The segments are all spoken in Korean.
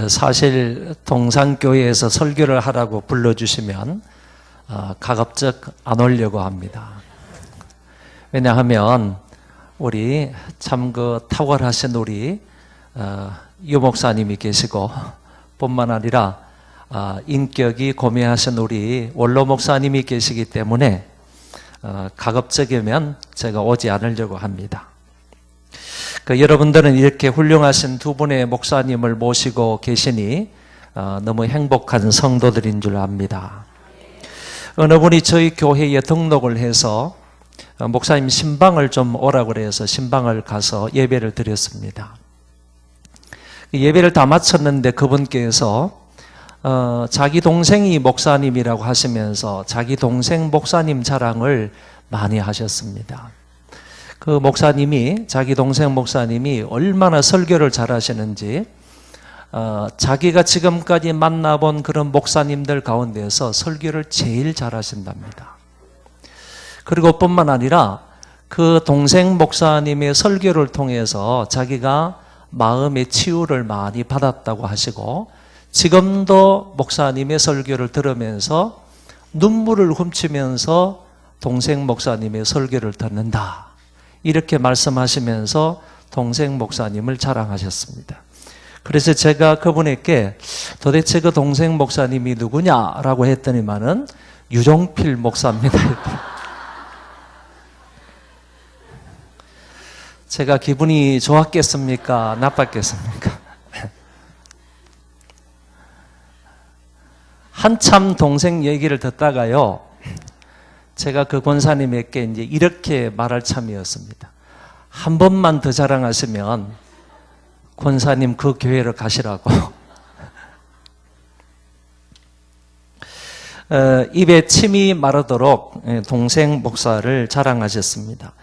사실 동산교회에서 설교를 하라고 불러주시면 가급적 안 오려고 합니다. 왜냐하면 우리 참 탁월하신 우리 유 목사님이 계시고 뿐만 아니라 인격이 고매하신 우리 원로 목사님이 계시기 때문에 가급적이면 제가 오지 않으려고 합니다. 여러분들은 이렇게 훌륭하신 두 분의 목사님을 모시고 계시니 너무 행복한 성도들인 줄 압니다. 어느 분이 저희 교회에 등록을 해서 목사님 신방을 좀 오라고 그래서 신방을 가서 예배를 드렸습니다. 예배를 다 마쳤는데 그분께서 자기 동생이 목사님이라고 하시면서 자기 동생 목사님 자랑을 많이 하셨습니다. 그 목사님이, 자기 동생 목사님이 얼마나 설교를 잘하시는지 자기가 지금까지 만나본 그런 목사님들 가운데서 설교를 제일 잘하신답니다. 그리고 뿐만 아니라 그 동생 목사님의 설교를 통해서 자기가 마음의 치유를 많이 받았다고 하시고 지금도 목사님의 설교를 들으면서 눈물을 훔치면서 동생 목사님의 설교를 듣는다. 이렇게 말씀하시면서 동생 목사님을 자랑하셨습니다. 그래서 제가 그분에게 도대체 그 동생 목사님이 누구냐라고 했더니만은 유종필 목사입니다. 제가 기분이 좋았겠습니까? 나빴겠습니까? 한참 동생 얘기를 듣다가요, 제가 그 권사님에게 이제 이렇게 말할 참이었습니다. 한 번만 더 자랑하시면 권사님 그 교회로 가시라고. 입에 침이 마르도록 동생 목사를 자랑하셨습니다.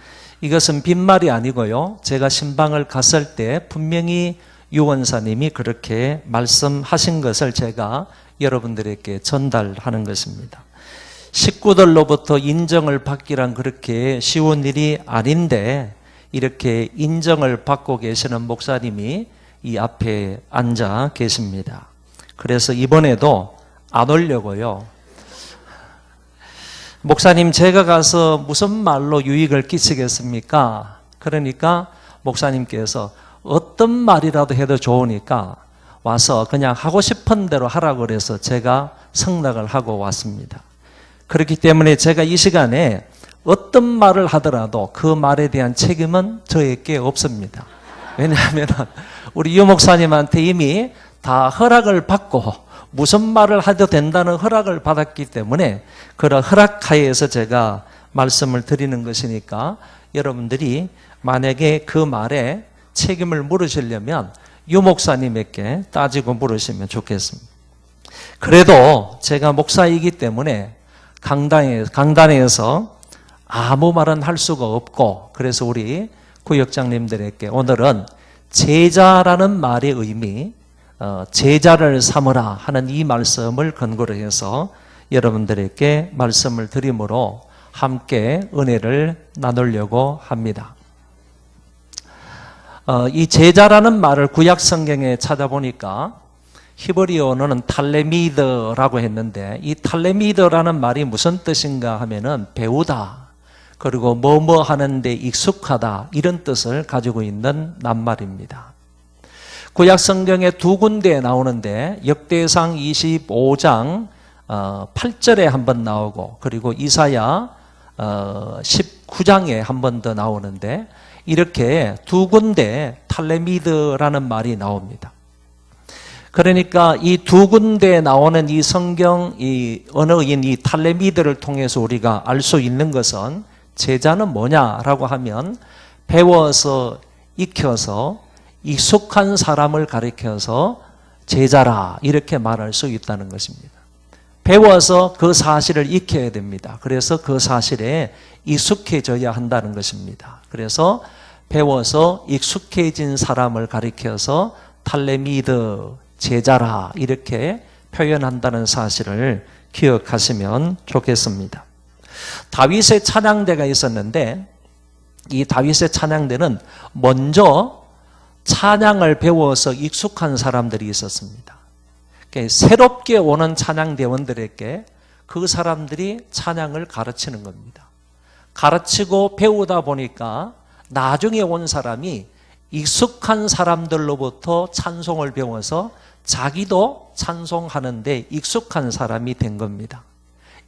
이것은 빈말이 아니고요, 제가 신방을 갔을 때 분명히 유 원사님이 그렇게 말씀하신 것을 제가 여러분들에게 전달하는 것입니다. 식구들로부터 인정을 받기란 그렇게 쉬운 일이 아닌데 이렇게 인정을 받고 계시는 목사님이 이 앞에 앉아 계십니다. 그래서 이번에도 안 오려고요. 목사님, 제가 가서 무슨 말로 유익을 끼치겠습니까? 그러니까 목사님께서 어떤 말이라도 해도 좋으니까 와서 그냥 하고 싶은 대로 하라고 그래서 제가 승낙을 하고 왔습니다. 그렇기 때문에 제가 이 시간에 어떤 말을 하더라도 그 말에 대한 책임은 저에게 없습니다. 왜냐하면 우리 유 목사님한테 이미 다 허락을 받고 무슨 말을 해도 된다는 허락을 받았기 때문에 그런 허락하에서 제가 말씀을 드리는 것이니까 여러분들이 만약에 그 말에 책임을 물으시려면 유 목사님에게 따지고 물으시면 좋겠습니다. 그래도 제가 목사이기 때문에 강단에서 아무 말은 할 수가 없고, 그래서 우리 구역장님들에게 오늘은 제자라는 말의 의미, 제자를 삼으라 하는 이 말씀을 근거로 해서 여러분들에게 말씀을 드림으로 함께 은혜를 나누려고 합니다. 이 제자라는 말을 구약 성경에 찾아보니까 히브리어는 탈레미드라고 했는데 이 탈레미드라는 말이 무슨 뜻인가 하면은 배우다, 그리고 뭐뭐 하는데 익숙하다, 이런 뜻을 가지고 있는 낱말입니다. 구약 성경에 두 군데에 나오는데 역대상 25장 8절에 한 번 나오고 그리고 이사야 19장에 한 번 더 나오는데 이렇게 두 군데 탈레미드라는 말이 나옵니다. 그러니까 이 두 군데에 나오는 이 성경, 이 언어인 이 탈레미드를 통해서 우리가 알 수 있는 것은 제자는 뭐냐라고 하면 배워서 익혀서 익숙한 사람을 가리켜서 제자라 이렇게 말할 수 있다는 것입니다. 배워서 그 사실을 익혀야 됩니다. 그래서 그 사실에 익숙해져야 한다는 것입니다. 그래서 배워서 익숙해진 사람을 가리켜서 탈레미드, 제자라 이렇게 표현한다는 사실을 기억하시면 좋겠습니다. 다윗의 찬양대가 있었는데 이 다윗의 찬양대는 먼저 찬양을 배워서 익숙한 사람들이 있었습니다. 그러니까 새롭게 오는 찬양대원들에게 그 사람들이 찬양을 가르치는 겁니다. 가르치고 배우다 보니까 나중에 온 사람이 익숙한 사람들로부터 찬송을 배워서 자기도 찬송하는데 익숙한 사람이 된 겁니다.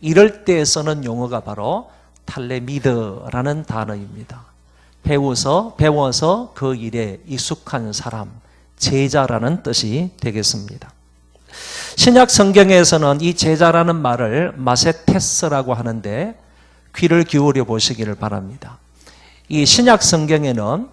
이럴 때 쓰는 용어가 바로 탈레미드라는 단어입니다. 배워서 그 일에 익숙한 사람, 제자라는 뜻이 되겠습니다. 신약 성경에서는 이 제자라는 말을 마세테스라고 하는데 귀를 기울여 보시기를 바랍니다. 이 신약 성경에는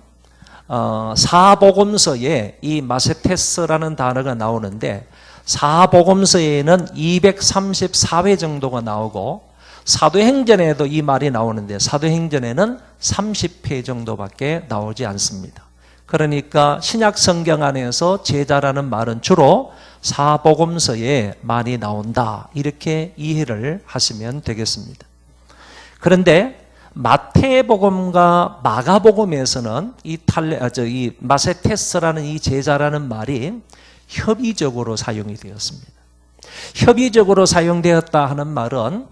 사복음서에 이 마세테스라는 단어가 나오는데 사복음서에는 234회 정도가 나오고 사도행전에도 이 말이 나오는데 사도행전에는 30회 정도밖에 나오지 않습니다. 그러니까 신약 성경 안에서 제자라는 말은 주로 사복음서에 많이 나온다, 이렇게 이해를 하시면 되겠습니다. 그런데 마태복음과 마가복음에서는 이 마세테스라는 이 제자라는 말이 협의적으로 사용이 되었습니다. 협의적으로 사용되었다 하는 말은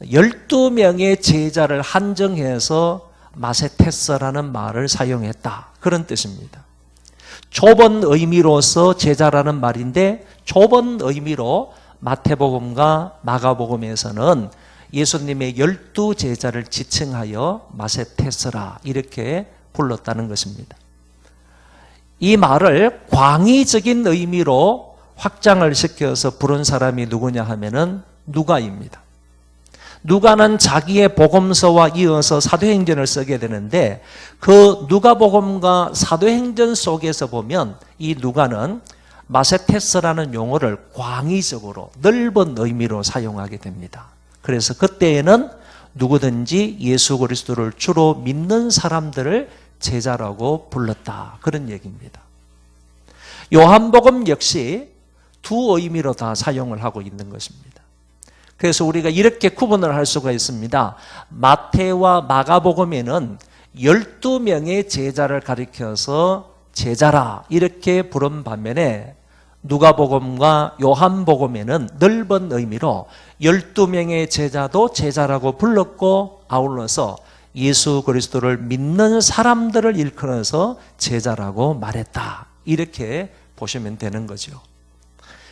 12명의 제자를 한정해서 마세테스라는 말을 사용했다, 그런 뜻입니다. 좁은 의미로서 제자라는 말인데 좁은 의미로 마태복음과 마가복음에서는 예수님의 12제자를 지칭하여 마세테스라 이렇게 불렀다는 것입니다. 이 말을 광의적인 의미로 확장을 시켜서 부른 사람이 누구냐 하면은 누가입니다. 누가는 자기의 복음서와 이어서 사도행전을 쓰게 되는데 그 누가복음과 사도행전 속에서 보면 이 누가는 마세테스라는 용어를 광의적으로 넓은 의미로 사용하게 됩니다. 그래서 그때에는 누구든지 예수 그리스도를 주로 믿는 사람들을 제자라고 불렀다, 그런 얘기입니다. 요한복음 역시 두 의미로 다 사용을 하고 있는 것입니다. 그래서 우리가 이렇게 구분을 할 수가 있습니다. 마태와 마가복음에는 12명의 제자를 가리켜서 제자라 이렇게 부른 반면에 누가복음과 요한복음에는 넓은 의미로 12명의 제자도 제자라고 불렀고 아울러서 예수 그리스도를 믿는 사람들을 일컬어서 제자라고 말했다, 이렇게 보시면 되는 거죠.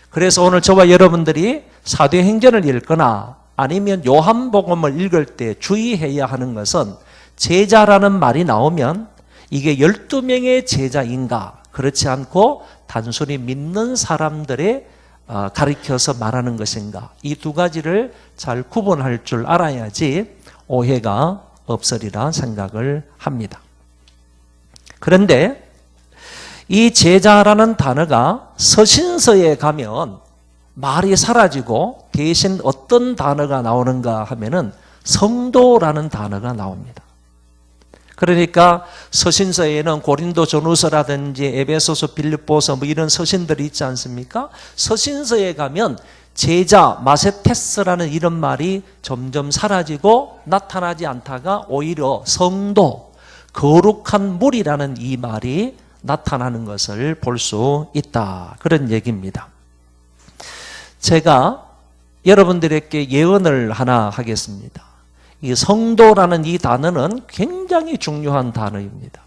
그래서 오늘 저와 여러분들이 사도행전을 읽거나 아니면 요한복음을 읽을 때 주의해야 하는 것은 제자라는 말이 나오면 이게 12명의 제자인가, 그렇지 않고 단순히 믿는 사람들의 가리켜서 말하는 것인가, 이 두 가지를 잘 구분할 줄 알아야지 오해가 없으리라 생각을 합니다. 그런데 이 제자라는 단어가 서신서에 가면 말이 사라지고 대신 어떤 단어가 나오는가 하면은 성도라는 단어가 나옵니다. 그러니까 서신서에는 고린도 전후서라든지 에베소서, 빌립보서 뭐 이런 서신들이 있지 않습니까? 서신서에 가면 제자, 마세테스라는 이런 말이 점점 사라지고 나타나지 않다가 오히려 성도, 거룩한 무리라는 이 말이 나타나는 것을 볼 수 있다, 그런 얘기입니다. 제가 여러분들에게 예언을 하나 하겠습니다. 이 성도라는 이 단어는 굉장히 중요한 단어입니다.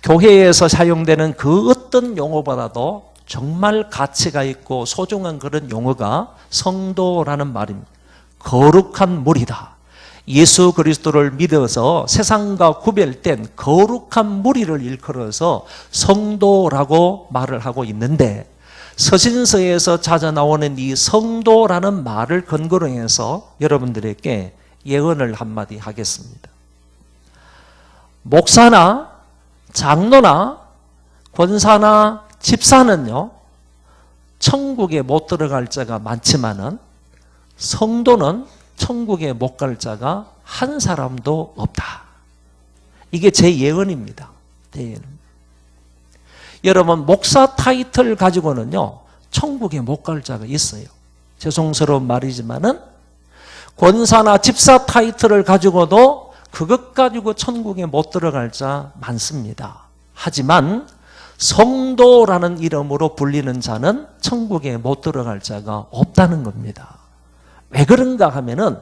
교회에서 사용되는 그 어떤 용어보다도 정말 가치가 있고 소중한 그런 용어가 성도라는 말입니다. 거룩한 무리다. 예수 그리스도를 믿어서 세상과 구별된 거룩한 무리를 일컬어서 성도라고 말을 하고 있는데 서신서에서 찾아 나오는 이 성도라는 말을 근거로 해서 여러분들에게 예언을 한마디 하겠습니다. 목사나 장로나 권사나 집사는요, 천국에 못 들어갈 자가 많지만은 성도는 천국에 못 갈 자가 한 사람도 없다. 이게 제 예언입니다. 여러분, 목사 타이틀 가지고는요, 천국에 못 갈 자가 있어요. 죄송스러운 말이지만은 권사나 집사 타이틀을 가지고도 그것 가지고 천국에 못 들어갈 자 많습니다. 하지만 성도라는 이름으로 불리는 자는 천국에 못 들어갈 자가 없다는 겁니다. 왜 그런가 하면은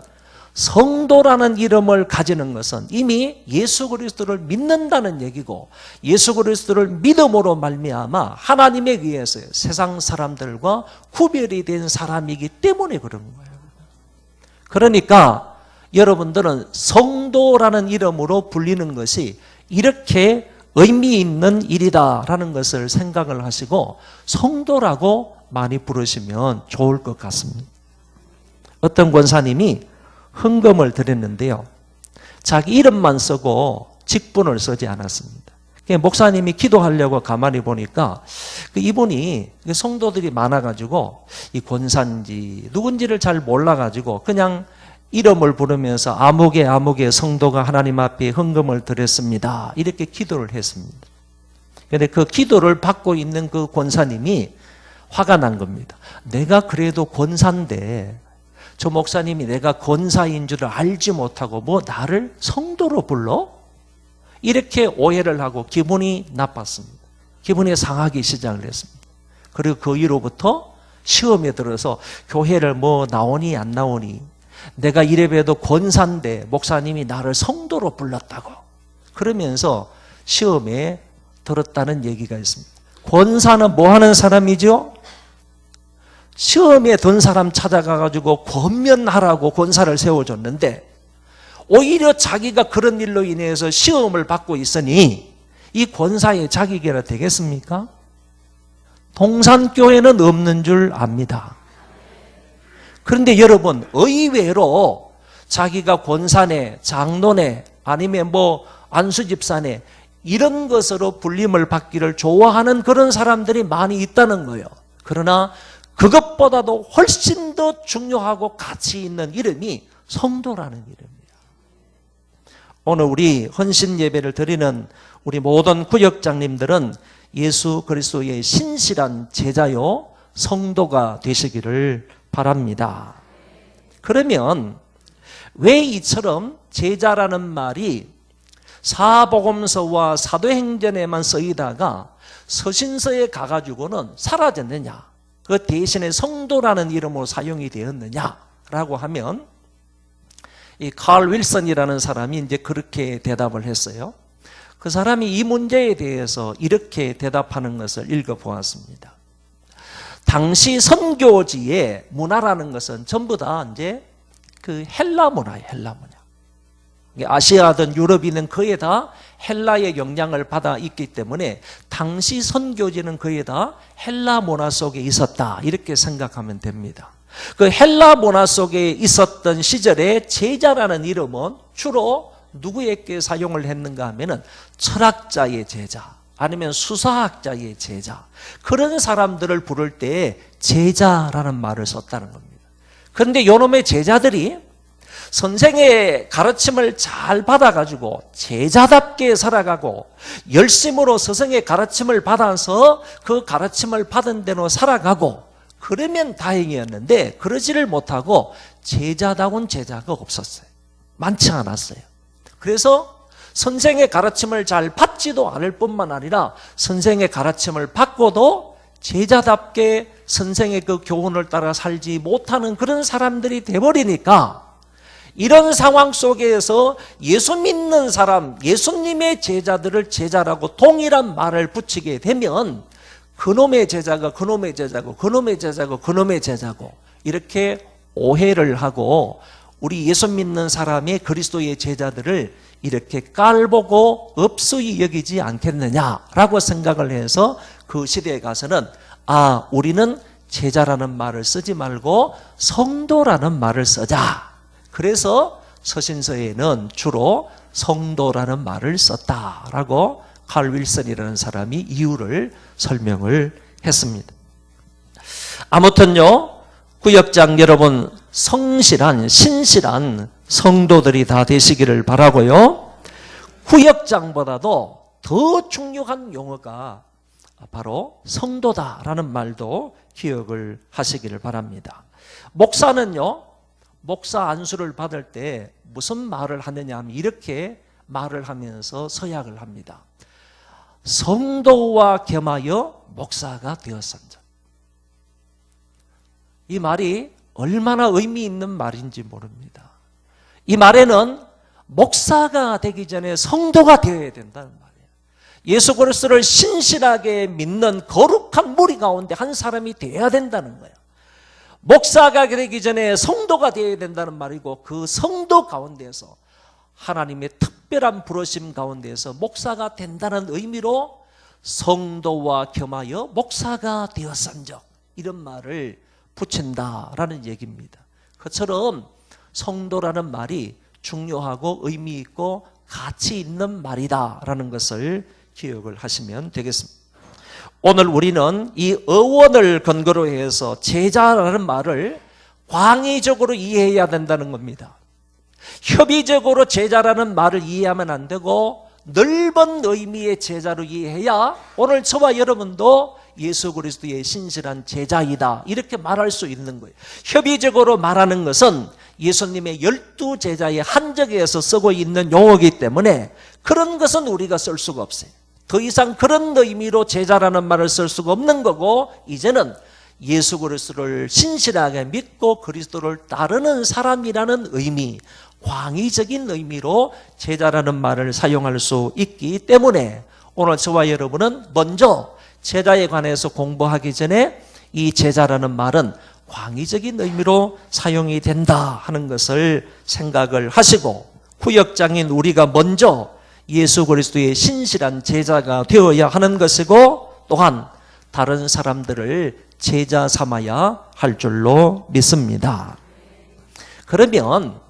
성도라는 이름을 가지는 것은 이미 예수 그리스도를 믿는다는 얘기고, 예수 그리스도를 믿음으로 말미암아 하나님에 의해서 세상 사람들과 구별이 된 사람이기 때문에 그런 거예요. 그러니까 여러분들은 성도라는 이름으로 불리는 것이 이렇게 의미 있는 일이다라는 것을 생각을 하시고 성도라고 많이 부르시면 좋을 것 같습니다. 어떤 권사님이 헌금을 드렸는데요, 자기 이름만 쓰고 직분을 쓰지 않았습니다. 목사님이 기도하려고 가만히 보니까 이분이 성도들이 많아가지고 이 권사인지 누군지를 잘 몰라가지고 그냥 이름을 부르면서 아무개 성도가 하나님 앞에 헌금을 드렸습니다, 이렇게 기도를 했습니다. 그런데 그 기도를 받고 있는 그 권사님이 화가 난 겁니다. 내가 그래도 권사인데 저 목사님이 내가 권사인 줄을 알지 못하고 뭐 나를 성도로 불러? 이렇게 오해를 하고 기분이 나빴습니다. 기분이 상하기 시작을 했습니다. 그리고 그 이후로부터 시험에 들어서 교회를 뭐 나오니 안 나오니, 내가 이래봬도 권사인데 목사님이 나를 성도로 불렀다고 그러면서 시험에 들었다는 얘기가 있습니다. 권사는 뭐 하는 사람이죠? 시험에 든 사람 찾아가가지고 권면하라고 권사를 세워줬는데 오히려 자기가 그런 일로 인해서 시험을 받고 있으니 이 권사의 자격이라 되겠습니까? 동산교회는 없는 줄 압니다. 그런데 여러분, 의외로 자기가 권사네, 장로네, 아니면 뭐 안수집사네 이런 것으로 불림을 받기를 좋아하는 그런 사람들이 많이 있다는 거예요. 그러나 그것보다도 훨씬 더 중요하고 가치 있는 이름이 성도라는 이름입니다. 오늘 우리 헌신 예배를 드리는 우리 모든 구역장님들은 예수 그리스도의 신실한 제자요 성도가 되시기를 바랍니다. 그러면 왜 이처럼 제자라는 말이 사복음서와 사도행전에만 쓰이다가 서신서에 가가지고는 사라졌느냐, 그 대신에 성도라는 이름으로 사용이 되었느냐라고 하면 이 칼 윌슨이라는 사람이 이제 그렇게 대답을 했어요. 그 사람이 이 문제에 대해서 이렇게 대답하는 것을 읽어보았습니다. 당시 선교지의 문화라는 것은 전부 다 이제 그 헬라 문화예요, 헬라 문화. 아시아든 유럽이든 거의 다 헬라의 영향을 받아 있기 때문에 당시 선교지는 거의 다 헬라 문화 속에 있었다, 이렇게 생각하면 됩니다. 그 헬라 문화 속에 있었던 시절에 제자라는 이름은 주로 누구에게 사용을 했는가 하면은 철학자의 제자, 아니면 수사학자의 제자, 그런 사람들을 부를 때 제자라는 말을 썼다는 겁니다. 그런데 요놈의 제자들이 선생의 가르침을 잘 받아가지고 제자답게 살아가고 열심으로 스승의 가르침을 받아서 그 가르침을 받은 대로 살아가고 그러면 다행이었는데 그러지를 못하고 제자다운 제자가 없었어요. 많지 않았어요. 그래서 선생의 가르침을 잘 받지도 않을 뿐만 아니라 선생의 가르침을 받고도 제자답게 선생의 그 교훈을 따라 살지 못하는 그런 사람들이 돼버리니까 이런 상황 속에서 예수 믿는 사람, 예수님의 제자들을 제자라고 동일한 말을 붙이게 되면 그놈의 제자가 그놈의 제자고 그놈의 제자고 그놈의 제자고 이렇게 오해를 하고 우리 예수 믿는 사람의 그리스도의 제자들을 이렇게 깔보고 업소히 여기지 않겠느냐라고 생각을 해서 그 시대에 가서는 우리는 제자라는 말을 쓰지 말고 성도라는 말을 쓰자. 그래서 서신서에는 주로 성도라는 말을 썼다라고 칼 윌슨이라는 사람이 이유를 설명을 했습니다. 아무튼요, 구역장 여러분, 성실한 신실한 성도들이 다 되시기를 바라고요. 구역장보다도 더 중요한 용어가 바로 성도다라는 말도 기억을 하시기를 바랍니다. 목사는요, 목사 안수를 받을 때 무슨 말을 하느냐 하면 이렇게 말을 하면서 서약을 합니다. 성도와 겸하여 목사가 되었은즉. 이 말이 얼마나 의미 있는 말인지 모릅니다. 이 말에는 목사가 되기 전에 성도가 되어야 된다는 말이에요. 예수 그리스도를 신실하게 믿는 거룩한 무리 가운데 한 사람이 되어야 된다는 거예요. 목사가 되기 전에 성도가 되어야 된다는 말이고, 그 성도 가운데서 하나님의 특별한 부르심 가운데서 목사가 된다는 의미로 성도와 겸하여 목사가 되었은즉, 이런 말을 붙인다라는 얘기입니다. 그처럼 성도라는 말이 중요하고 의미 있고 가치 있는 말이다라는 것을 기억을 하시면 되겠습니다. 오늘 우리는 이 어원을 근거로 해서 제자라는 말을 광의적으로 이해해야 된다는 겁니다. 협의적으로 제자라는 말을 이해하면 안 되고 넓은 의미의 제자로 이해해야 오늘 저와 여러분도 예수 그리스도의 신실한 제자이다, 이렇게 말할 수 있는 거예요. 협의적으로 말하는 것은 예수님의 12제자의 한적에서 쓰고 있는 용어이기 때문에 그런 것은 우리가 쓸 수가 없어요. 더 이상 그런 의미로 제자라는 말을 쓸 수가 없는 거고, 이제는 예수 그리스도를 신실하게 믿고 그리스도를 따르는 사람이라는 의미, 광의적인 의미로 제자라는 말을 사용할 수 있기 때문에 오늘 저와 여러분은 먼저 제자에 관해서 공부하기 전에 이 제자라는 말은 광의적인 의미로 사용이 된다 하는 것을 생각을 하시고, 구역장인 우리가 먼저 예수 그리스도의 신실한 제자가 되어야 하는 것이고, 또한 다른 사람들을 제자 삼아야 할 줄로 믿습니다. 그러면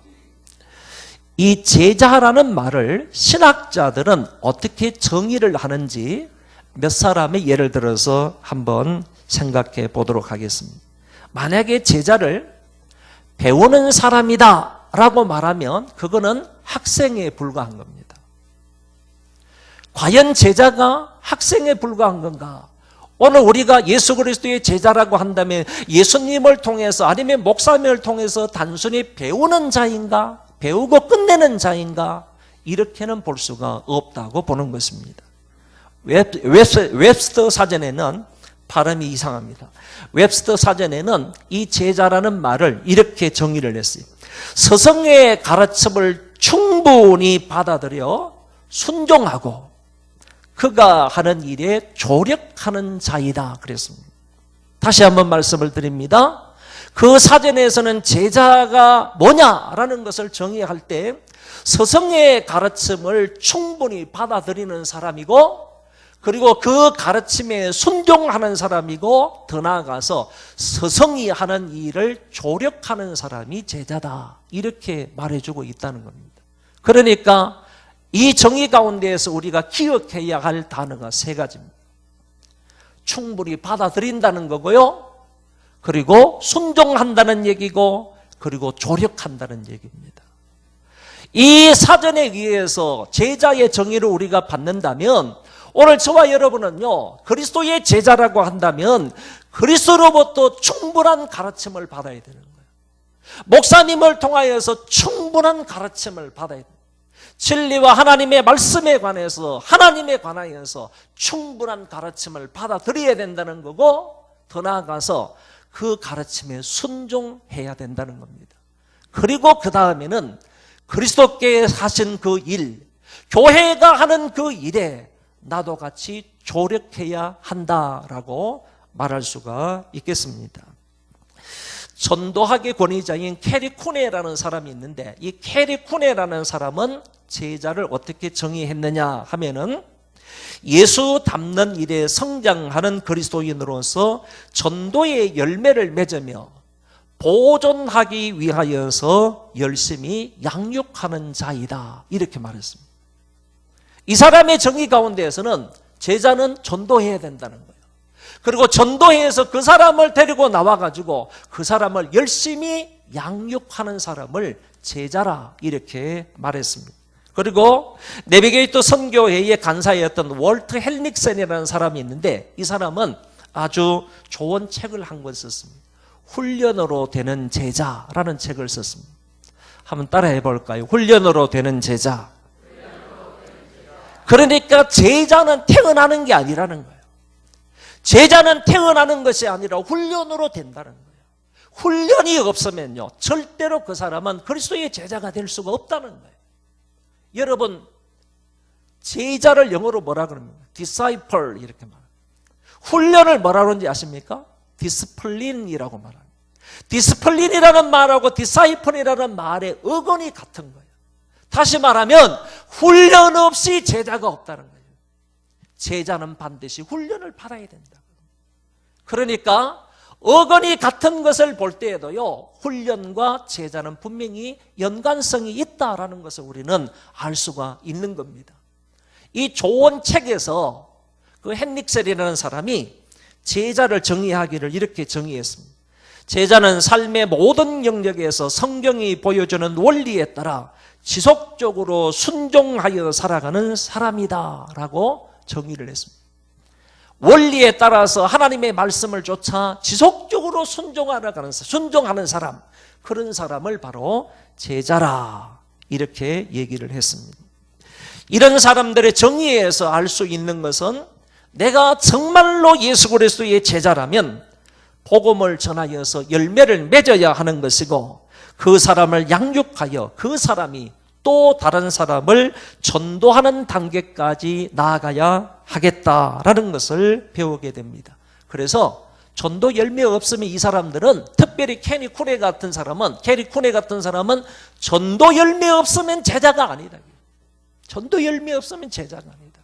이 제자라는 말을 신학자들은 어떻게 정의를 하는지 몇 사람의 예를 들어서 한번 생각해 보도록 하겠습니다. 만약에 제자를 배우는 사람이다 라고 말하면 그거는 학생에 불과한 겁니다. 과연 제자가 학생에 불과한 건가? 오늘 우리가 예수 그리스도의 제자라고 한다면 예수님을 통해서 아니면 목사님을 통해서 단순히 배우는 자인가? 배우고 끝내는 자인가? 이렇게는 볼 수가 없다고 보는 것입니다. 웹스터 사전에는 발음이 이상합니다. 웹스터 사전에는 이 제자라는 말을 이렇게 정의를 했어요. 스승의 가르침을 충분히 받아들여 순종하고 그가 하는 일에 조력하는 자이다 그랬습니다. 다시 한번 말씀을 드립니다. 그 사전에서는 제자가 뭐냐라는 것을 정의할 때 스승의 가르침을 충분히 받아들이는 사람이고, 그리고 그 가르침에 순종하는 사람이고, 더 나아가서 스승이 하는 일을 조력하는 사람이 제자다, 이렇게 말해주고 있다는 겁니다. 그러니까 이 정의 가운데에서 우리가 기억해야 할 단어가 세 가지입니다. 충분히 받아들인다는 거고요, 그리고 순종한다는 얘기고, 그리고 조력한다는 얘기입니다. 이 사전에 의해서 제자의 정의를 우리가 받는다면 오늘 저와 여러분은요, 그리스도의 제자라고 한다면 그리스도로부터 충분한 가르침을 받아야 되는 거예요. 목사님을 통하여서 충분한 가르침을 받아야 돼요. 진리와 하나님의 말씀에 관해서, 하나님에 관하여서 충분한 가르침을 받아들여야 된다는 거고, 더 나아가서 그 가르침에 순종해야 된다는 겁니다. 그리고 그 다음에는 그리스도께 하신 그 일, 교회가 하는 그 일에 나도 같이 조력해야 한다라고 말할 수가 있겠습니다. 전도학의 권위자인 캐리 쿠네라는 사람이 있는데, 이 캐리 쿠네라는 사람은 제자를 어떻게 정의했느냐 하면은, 예수 닮는 일에 성장하는 그리스도인으로서 전도의 열매를 맺으며 보존하기 위하여서 열심히 양육하는 자이다, 이렇게 말했습니다. 이 사람의 정의 가운데에서는 제자는 전도해야 된다는 거예요. 그리고 전도해서 그 사람을 데리고 나와가지고 그 사람을 열심히 양육하는 사람을 제자라, 이렇게 말했습니다. 그리고 내비게이터 선교회의 간사였던 월트 헬릭센이라는 사람이 있는데, 이 사람은 아주 좋은 책을 한 권 썼습니다. 훈련으로 되는 제자라는 책을 썼습니다. 한번 따라해 볼까요? 훈련으로 되는 제자. 그러니까 제자는 태어나는 게 아니라는 거예요. 제자는 태어나는 것이 아니라 훈련으로 된다는 거예요. 훈련이 없으면요, 절대로 그 사람은 그리스도의 제자가 될 수가 없다는 거예요. 여러분, 제자를 영어로 뭐라 그럽니까? disciple 이렇게 말합니다. 훈련을 뭐라 그러는지 아십니까? 디스플린이라고 말합니다. 디스플린이라는 말하고 디사이플이라는 말의 어근이 같은 거예요. 다시 말하면 훈련 없이 제자가 없다는 거예요. 제자는 반드시 훈련을 받아야 된다. 그러니까 어근이 같은 것을 볼 때에도요, 훈련과 제자는 분명히 연관성이 있다라는 것을 우리는 알 수가 있는 겁니다. 이 좋은 책에서 그 헨릭셀이라는 사람이 제자를 정의하기를 이렇게 정의했습니다. 제자는 삶의 모든 영역에서 성경이 보여주는 원리에 따라 지속적으로 순종하여 살아가는 사람이다 라고 정의를 했습니다. 원리에 따라서 하나님의 말씀을 쫓아 지속적으로 순종하는 사람, 그런 사람을 바로 제자라 이렇게 얘기를 했습니다. 이런 사람들의 정의에서 알 수 있는 것은 내가 정말로 예수 그리스도의 제자라면 복음을 전하여서 열매를 맺어야 하는 것이고, 그 사람을 양육하여 그 사람이 또 다른 사람을 전도하는 단계까지 나아가야 하겠다라는 것을 배우게 됩니다. 그래서 전도 열매 없으면 이 사람들은, 특별히 캐리 쿠네 같은 사람은 전도 열매 없으면 제자가 아니다. 전도 열매 없으면 제자가 아니다.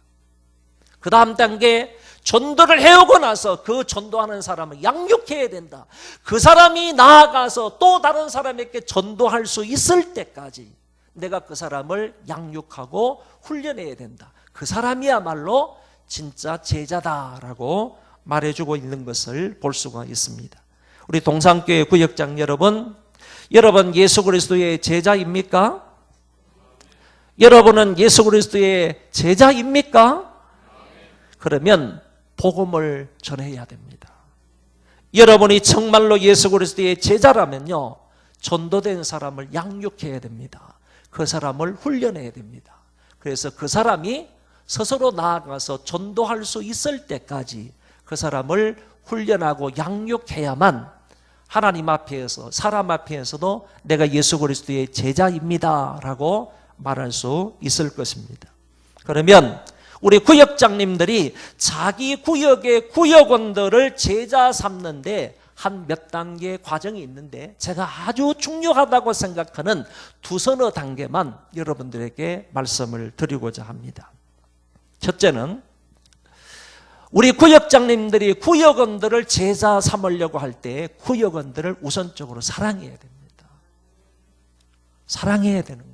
그 다음 단계, 전도를 해오고 나서 그 전도하는 사람을 양육해야 된다. 그 사람이 나아가서 또 다른 사람에게 전도할 수 있을 때까지 내가 그 사람을 양육하고 훈련해야 된다. 그 사람이야말로 진짜 제자다라고 말해주고 있는 것을 볼 수가 있습니다. 우리 동산교회 구역장 여러분 예수 그리스도의 제자입니까? 여러분은 예수 그리스도의 제자입니까? 그러면 복음을 전해야 됩니다. 여러분이 정말로 예수 그리스도의 제자라면요, 전도된 사람을 양육해야 됩니다. 그 사람을 훈련해야 됩니다. 그래서 그 사람이 스스로 나아가서 전도할 수 있을 때까지 그 사람을 훈련하고 양육해야만 하나님 앞에서, 사람 앞에서도 내가 예수 그리스도의 제자입니다 라고 말할 수 있을 것입니다. 그러면 우리 구역장님들이 자기 구역의 구역원들을 제자 삼는데 한 몇 단계의 과정이 있는데, 제가 아주 중요하다고 생각하는 두서너 단계만 여러분들에게 말씀을 드리고자 합니다. 첫째는, 우리 구역장님들이 구역원들을 제자 삼으려고 할 때 구역원들을 우선적으로 사랑해야 됩니다. 사랑해야 되는 거예요.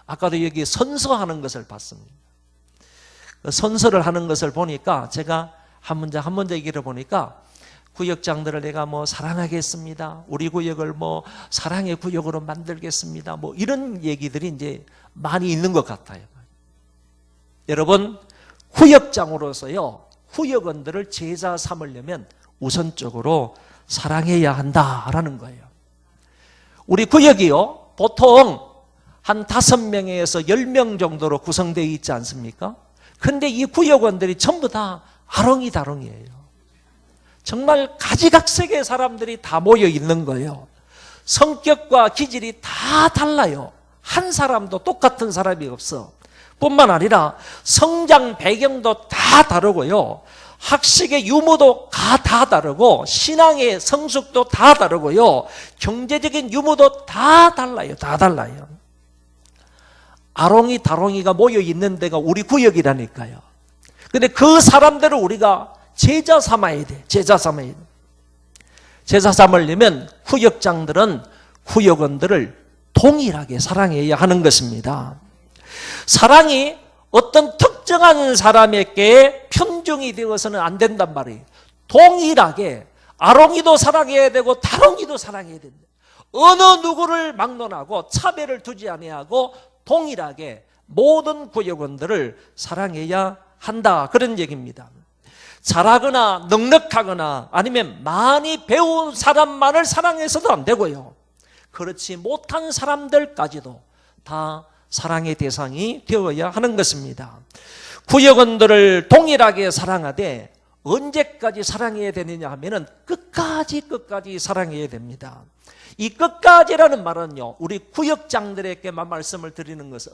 아까도 여기 선서하는 것을 봤습니다. 선서를 하는 것을 보니까 제가 한 문제 얘기를 보니까, 구역장들을 내가 사랑하겠습니다. 우리 구역을 사랑의 구역으로 만들겠습니다. 이런 얘기들이 이제 많이 있는 것 같아요. 여러분, 구역장으로서요, 구역원들을 제자 삼으려면 우선적으로 사랑해야 한다라는 거예요. 우리 구역이요, 보통 한 5명에서 10명 정도로 구성되어 있지 않습니까? 근데 이 구역원들이 전부 다 아롱이다롱이에요. 정말 가지각색의 사람들이 다 모여 있는 거예요. 성격과 기질이 다 달라요. 한 사람도 똑같은 사람이 없어. 뿐만 아니라 성장 배경도 다 다르고요, 학식의 유무도 다 다르고, 신앙의 성숙도 다 다르고요, 경제적인 유무도 다 달라요. 다 달라요. 아롱이 다롱이가 모여 있는 데가 우리 구역이라니까요. 근데 그 사람들을 우리가 제자 삼아야 돼. 제자 삼아야 돼. 제자 삼으려면 구역장들은 구역원들을 동일하게 사랑해야 하는 것입니다. 사랑이 어떤 특정한 사람에게 편중이 되어서는 안 된단 말이에요. 동일하게 아롱이도 사랑해야 되고 다롱이도 사랑해야 된다. 어느 누구를 막론하고 차별을 두지 아니하고 동일하게 모든 구역원들을 사랑해야 한다, 그런 얘기입니다. 잘하거나 넉넉하거나 아니면 많이 배운 사람만을 사랑해서도 안 되고요, 그렇지 못한 사람들까지도 다 사랑의 대상이 되어야 하는 것입니다. 구역원들을 동일하게 사랑하되 언제까지 사랑해야 되느냐 하면은 끝까지 사랑해야 됩니다. 이 끝까지라는 말은요, 우리 구역장들에게만 말씀을 드리는 것은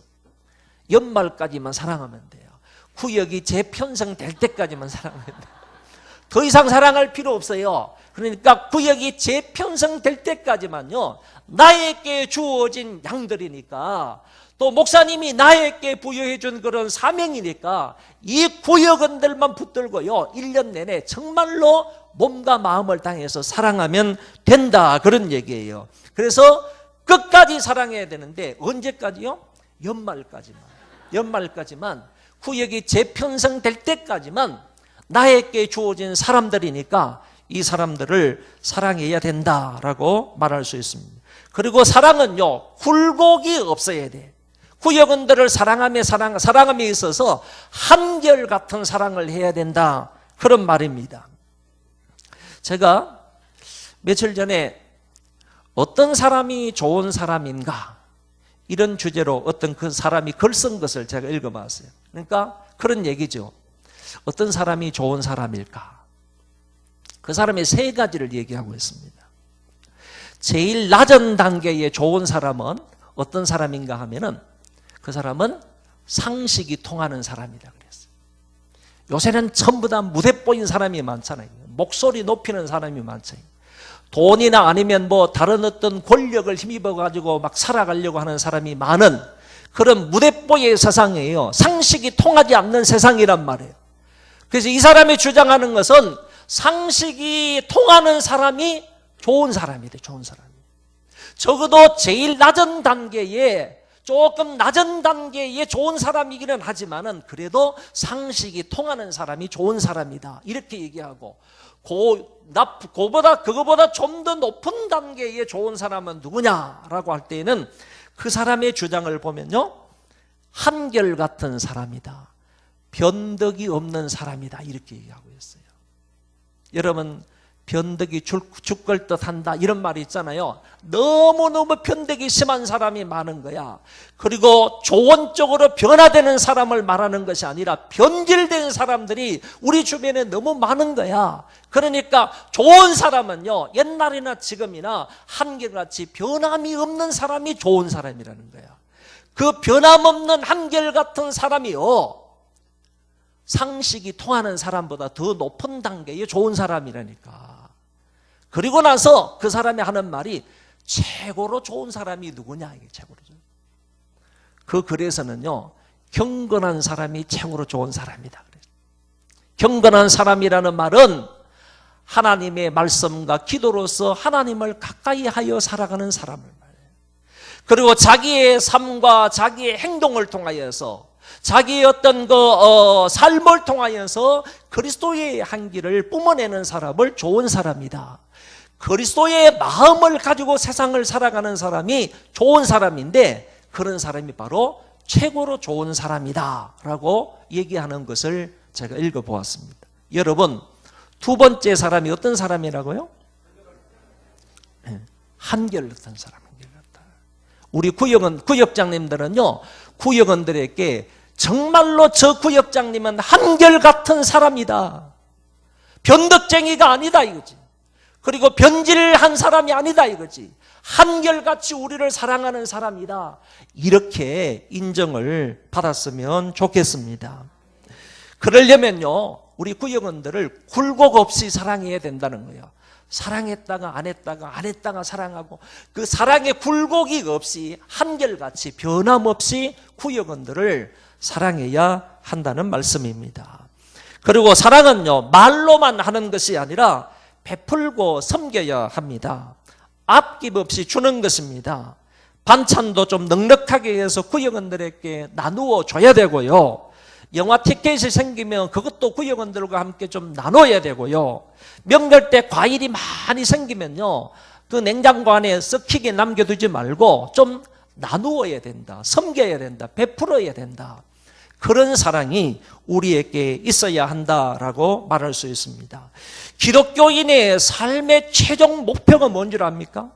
연말까지만 사랑하면 돼요. 구역이 재편성될 때까지만 사랑하면 돼요. 더 이상 사랑할 필요 없어요. 그러니까 구역이 재편성될 때까지만요, 나에게 주어진 양들이니까, 또 목사님이 나에게 부여해 준 그런 사명이니까 이 구역원들만 붙들고요, 1년 내내 정말로 몸과 마음을 다해서 사랑하면 된다, 그런 얘기예요. 그래서 끝까지 사랑해야 되는데 언제까지요? 연말까지만 구역이 재편성될 때까지만 나에게 주어진 사람들이니까 이 사람들을 사랑해야 된다라고 말할 수 있습니다. 그리고 사랑은요, 굴곡이 없어야 돼. 구역원들을 사랑함에 있어서 한결같은 사랑을 해야 된다, 그런 말입니다. 제가 며칠 전에 어떤 사람이 좋은 사람인가, 이런 주제로 어떤 그 사람이 글 쓴 것을 제가 읽어봤어요. 그러니까 그런 얘기죠. 어떤 사람이 좋은 사람일까? 그 사람의 세 가지를 얘기하고 있습니다. 제일 낮은 단계의 좋은 사람은 어떤 사람인가 하면은, 그 사람은 상식이 통하는 사람이다 그랬어요. 요새는 전부 다 무대 보인 사람이 많잖아요. 목소리 높이는 사람이 많잖아요. 돈이나 아니면 뭐 다른 어떤 권력을 힘입어 가지고 막 살아가려고 하는 사람이 많은 그런 무대뽀의 세상이에요. 상식이 통하지 않는 세상이란 말이에요. 그래서 이 사람이 주장하는 것은 상식이 통하는 사람이 좋은 사람이래, 좋은 사람이. 적어도 제일 낮은 단계에, 조금 낮은 단계의 좋은 사람이기는 하지만은 그래도 상식이 통하는 사람이 좋은 사람이다, 이렇게 얘기하고, 그거보다 좀 더 높은 단계의 좋은 사람은 누구냐라고 할 때에는 그 사람의 주장을 보면요, 한결같은 사람이다, 변덕이 없는 사람이다, 이렇게 얘기하고 있어요. 여러분, 변덕이 죽을 듯 한다, 이런 말이 있잖아요. 너무너무 변덕이 심한 사람이 많은 거야. 그리고 좋은 쪽으로 변화되는 사람을 말하는 것이 아니라 변질된 사람들이 우리 주변에 너무 많은 거야. 그러니까 좋은 사람은요, 옛날이나 지금이나 한결같이 변함이 없는 사람이 좋은 사람이라는 거야. 그 변함없는 한결같은 사람이요, 상식이 통하는 사람보다 더 높은 단계의 좋은 사람이라니까. 그리고 나서 그 사람이 하는 말이, 최고로 좋은 사람이 누구냐, 이게 최고로. 그 글에서는요, 경건한 사람이 최고로 좋은 사람이다. 경건한 사람이라는 말은 하나님의 말씀과 기도로서 하나님을 가까이 하여 살아가는 사람을 말해요. 그리고 자기의 삶과 자기의 행동을 통하여서, 자기의 어떤 삶을 통하여서 그리스도의 향기를 뿜어내는 사람을 좋은 사람이다. 그리스도의 마음을 가지고 세상을 살아가는 사람이 좋은 사람인데, 그런 사람이 바로 최고로 좋은 사람이다 라고 얘기하는 것을 제가 읽어보았습니다. 여러분, 두 번째 사람이 어떤 사람이라고요? 한결같은 사람, 한결같다. 우리 구역장님들은요, 구역원들에게 정말로 저 구역장님은 한결같은 사람이다, 변덕쟁이가 아니다 이거지. 그리고 변질한 사람이 아니다 이거지. 한결같이 우리를 사랑하는 사람이다, 이렇게 인정을 받았으면 좋겠습니다. 그러려면요, 우리 구역원들을 굴곡 없이 사랑해야 된다는 거예요. 사랑했다가 안 했다가 사랑하고, 그 사랑의 굴곡이 없이 한결같이 변함없이 구역원들을 사랑해야 한다는 말씀입니다. 그리고 사랑은요, 말로만 하는 것이 아니라 베풀고 섬겨야 합니다. 아낌없이 주는 것입니다. 반찬도 좀 넉넉하게 해서 구역원들에게 나누어 줘야 되고요. 영화 티켓이 생기면 그것도 구역원들과 함께 좀 나눠야 되고요. 명절 때 과일이 많이 생기면요, 그 냉장고 안에 썩히게 남겨두지 말고 좀 나누어야 된다, 섬겨야 된다, 베풀어야 된다. 그런 사랑이 우리에게 있어야 한다라고 말할 수 있습니다. 기독교인의 삶의 최종 목표가 뭔 줄 압니까?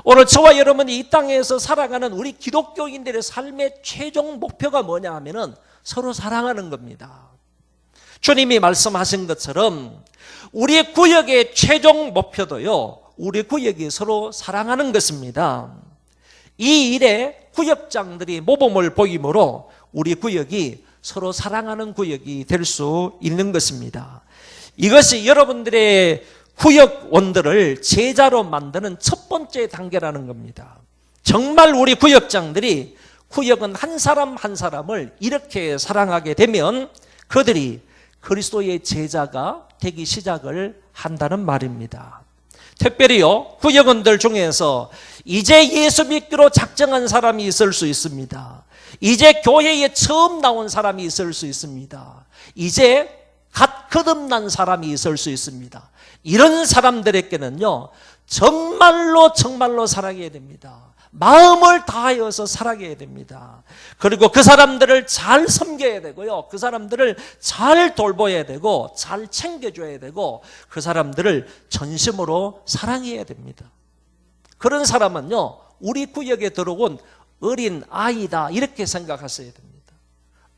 오늘 저와 여러분이 이 땅에서 살아가는 우리 기독교인들의 삶의 최종 목표가 뭐냐 하면은 서로 사랑하는 겁니다. 주님이 말씀하신 것처럼 우리 구역의 최종 목표도요, 우리 구역이 서로 사랑하는 것입니다. 이 일에 구역장들이 모범을 보이므로 우리 구역이 서로 사랑하는 구역이 될 수 있는 것입니다. 이것이 여러분들의 구역원들을 제자로 만드는 첫 번째 단계라는 겁니다. 정말 우리 구역장들이 구역은 한 사람 한 사람을 이렇게 사랑하게 되면 그들이 그리스도의 제자가 되기 시작을 한다는 말입니다. 특별히요, 구역원들 중에서 이제 예수 믿기로 작정한 사람이 있을 수 있습니다. 이제 교회에 처음 나온 사람이 있을 수 있습니다. 이제 갓 거듭난 사람이 있을 수 있습니다. 이런 사람들에게는요, 정말로 사랑해야 됩니다. 마음을 다하여서 사랑해야 됩니다. 그리고 그 사람들을 잘 섬겨야 되고요, 그 사람들을 잘 돌봐야 되고 잘 챙겨줘야 되고 그 사람들을 전심으로 사랑해야 됩니다. 그런 사람은요, 우리 구역에 들어온 어린 아이다 이렇게 생각하셔야 됩니다.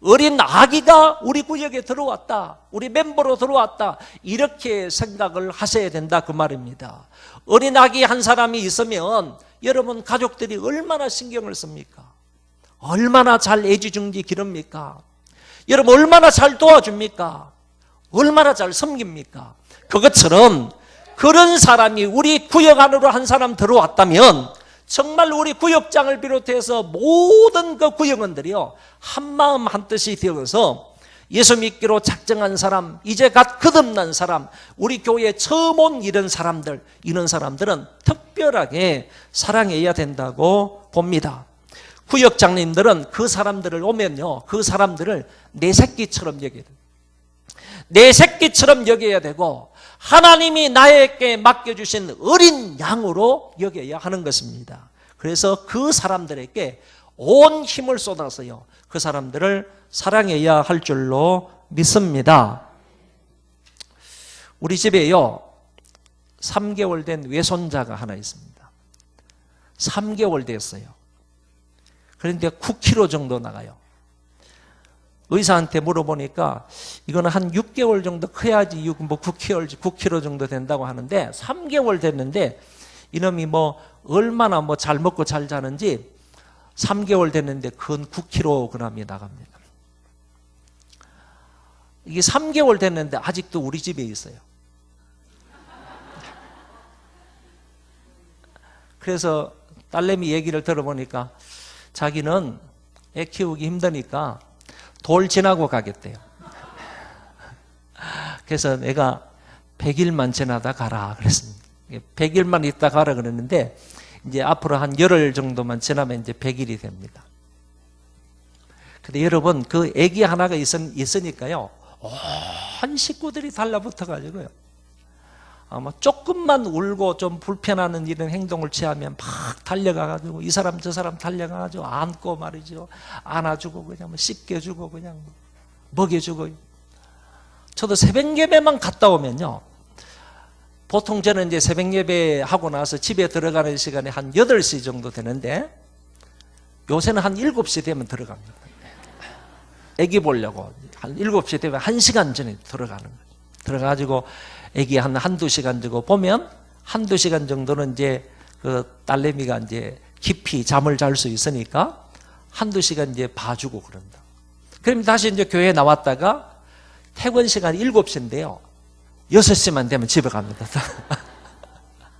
어린 아기가 우리 구역에 들어왔다, 우리 멤버로 들어왔다, 이렇게 생각을 하셔야 된다 그 말입니다. 어린 아기 한 사람이 있으면 여러분 가족들이 얼마나 신경을 씁니까? 얼마나 잘 애지중지 기릅니까? 여러분 얼마나 잘 도와줍니까? 얼마나 잘 섬깁니까? 그것처럼 그런 사람이 우리 구역 안으로 한 사람 들어왔다면 정말 우리 구역장을 비롯해서 모든 그 구역원들이요, 한마음 한뜻이 되어서 예수 믿기로 작정한 사람, 이제 갓 거듭난 사람, 우리 교회에 처음 온 이런 사람들은 특별하게 사랑해야 된다고 봅니다. 구역장님들은 그 사람들을 오면요, 그 사람들을 내 새끼처럼 여겨야 돼요. 내 새끼처럼 여겨야 되고 하나님이 나에게 맡겨주신 어린 양으로 여겨야 하는 것입니다. 그래서 그 사람들에게 온 힘을 쏟아서요, 그 사람들을 사랑해야 할 줄로 믿습니다. 우리 집에요, 3개월 된 외손자가 하나 있습니다. 3개월 됐어요. 그런데 9kg 정도 나가요. 의사한테 물어보니까 이거는 한 6개월 정도 커야지 9kg 정도 된다고 하는데 3개월 됐는데 이놈이 얼마나 잘 먹고 잘 자는지 3개월 됐는데 근 9kg이 나갑니다. 이게 3개월 됐는데 아직도 우리 집에 있어요. 그래서 딸내미 얘기를 들어보니까 자기는 애 키우기 힘드니까 돌 지나고 가겠대요. 그래서 내가 100일만 지나다 가라 그랬습니다. 100일만 있다 가라 그랬는데 이제 앞으로 한 열흘 정도만 지나면 이제 100일이 됩니다. 근데 여러분 그 아기 하나가 있으니까요, 온 식구들이 달라붙어 가지고요, 아마 조금만 울고 좀 불편하는 이런 행동을 취하면 막 달려가가지고 이 사람 저 사람 달려가가지고 안고 말이죠, 안아주고 그냥 씻겨주고 그냥 먹여주고. 저도 새벽 예배만 갔다 오면요, 보통 저는 이제 새벽 예배 하고 나서 집에 들어가는 시간이 한 8시 정도 되는데 요새는 한 7시 되면 들어갑니다. 애기 보려고 한 7시 되면 1시간 전에 들어가는 거죠. 들어가가지고 애기 한두 시간 정도 보면 한두 시간 정도는 이제 그 딸내미가 이제 깊이 잠을 잘 수 있으니까 한두 시간 이제 봐주고 그런다. 그럼 다시 이제 교회에 나왔다가 퇴근 시간이 7시인데요. 6시만 되면 집에 갑니다.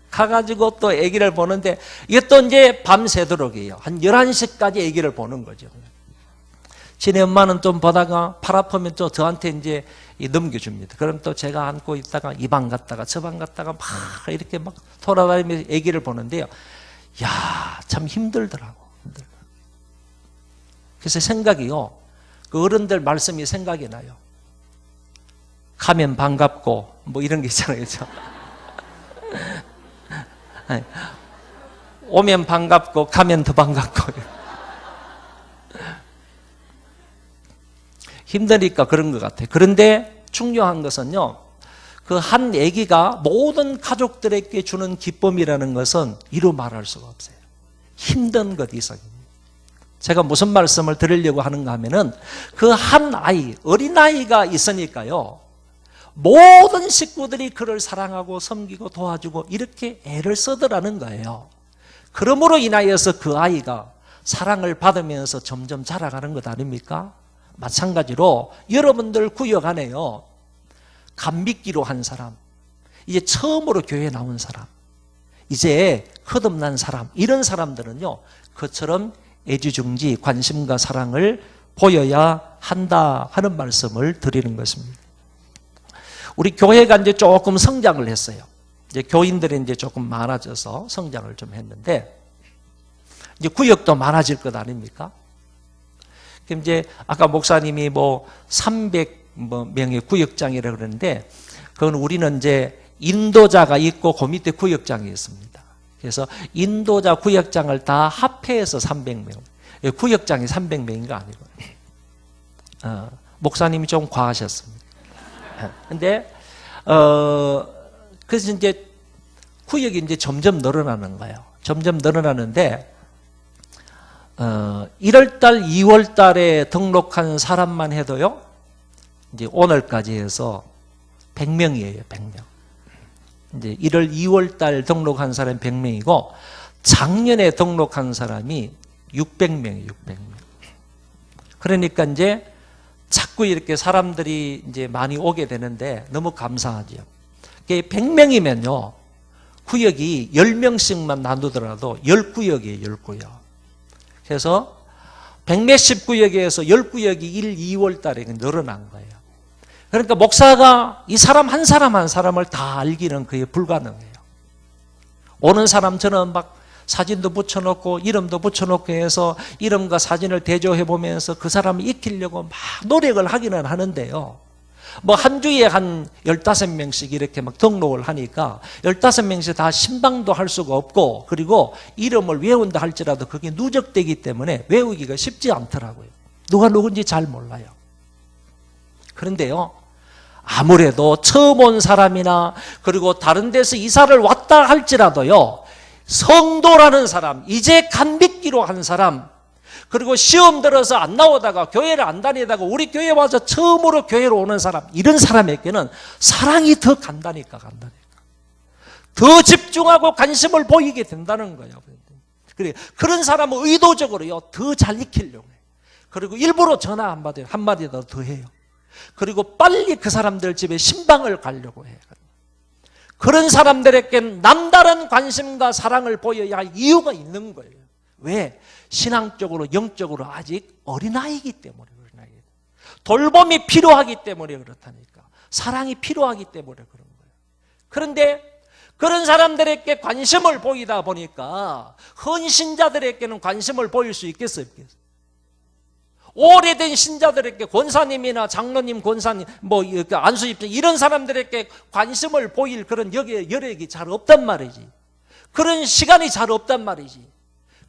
가가지고 또 애기를 보는데 이게 또 이제 밤새도록이에요. 한 11시까지 애기를 보는 거죠. 지네 엄마는 좀 보다가 팔 아프면 또 저한테 이제 넘겨줍니다. 그럼 또 제가 안고 있다가 이 방 갔다가 저 방 갔다가 막 이렇게 막 돌아다니면서 애기를 보는데요. 야, 참 힘들더라고. 그래서 생각이요, 그 어른들 말씀이 생각이 나요. 가면 반갑고 이런 게 있잖아요. 그렇죠? 오면 반갑고 가면 더 반갑고. 힘드니까 그런 것 같아요. 그런데 중요한 것은요, 그 한 아기가 모든 가족들에게 주는 기쁨이라는 것은 이루 말할 수가 없어요. 힘든 것 이상입니다. 제가 무슨 말씀을 드리려고 하는가 하면은 그 한 아이, 어린아이가 있으니까요, 모든 식구들이 그를 사랑하고 섬기고 도와주고 이렇게 애를 쓰더라는 거예요. 그러므로 인하여서 그 아이가 사랑을 받으면서 점점 자라가는 것 아닙니까? 마찬가지로 여러분들 구역 안에요, 감밌기로 한 사람, 이제 처음으로 교회에 나온 사람, 이제 거듭난 사람, 이런 사람들은요, 그처럼 애지중지 관심과 사랑을 보여야 한다 하는 말씀을 드리는 것입니다. 우리 교회가 이제 조금 성장을 했어요. 이제 교인들이 이제 조금 많아져서 성장을 좀 했는데, 이제 구역도 많아질 것 아닙니까? 그럼 이제 아까 목사님이 뭐 300명의 구역장이라고 그러는데, 그건 우리는 이제 인도자가 있고 그 밑에 구역장이 있습니다. 그래서 인도자 구역장을 다 합해서 300명. 구역장이 300명인 거 아니고. 목사님이 좀 과하셨습니다. 근데 그래서 이제 구역이 이제 점점 늘어나는 거예요. 점점 늘어나는데 1월달, 2월달에 등록한 사람만 해도요, 이제 오늘까지 해서 100명이에요. 100명. 이제 1월, 2월달 등록한 사람이 100명이고 작년에 등록한 사람이 600명이에요. 600명. 그러니까 이제 자꾸 이렇게 사람들이 이제 많이 오게 되는데 너무 감사하죠. 100명이면요, 구역이 10명씩만 나누더라도 10구역이에요. 10구역. 그래서 100몇십 구역에서 10구역이 1, 2월 달에 늘어난 거예요. 그러니까 목사가 이 사람 한 사람 한 사람을 다 알기는 그게 불가능해요. 오는 사람 저는 막 사진도 붙여놓고 이름도 붙여놓고 해서 이름과 사진을 대조해 보면서 그 사람을 익히려고 막 노력을 하기는 하는데요, 뭐 한 주에 한 15명씩 이렇게 막 등록을 하니까 15명씩 다 신방도 할 수가 없고, 그리고 이름을 외운다 할지라도 그게 누적되기 때문에 외우기가 쉽지 않더라고요. 누가 누군지 잘 몰라요. 그런데요, 아무래도 처음 온 사람이나 그리고 다른 데서 이사를 왔다 할지라도요, 성도라는 사람, 이제 간 믿기로 한 사람, 그리고 시험 들어서 안 나오다가 교회를 안 다니다가 우리 교회 와서 처음으로 교회로 오는 사람, 이런 사람에게는 사랑이 더 간다니까. 더 집중하고 관심을 보이게 된다는 거예요. 그런 사람은 의도적으로요, 더 잘 익히려고 해요. 그리고 일부러 전화 한마디라도 더 해요. 그리고 빨리 그 사람들 집에 신방을 가려고 해요. 그런 사람들에게는 남다른 관심과 사랑을 보여야 할 이유가 있는 거예요. 왜? 신앙적으로, 영적으로 아직 어린아이이기 때문에. 돌봄이 필요하기 때문에 그렇다니까. 사랑이 필요하기 때문에 그런 거예요. 그런데 그런 사람들에게 관심을 보이다 보니까 헌신자들에게는 관심을 보일 수 있겠어요? 오래된 신자들에게, 권사님이나 장로님, 권사님, 뭐 안수집사 이런 사람들에게 관심을 보일 그런 여력이 잘 없단 말이지. 그런 시간이 잘 없단 말이지.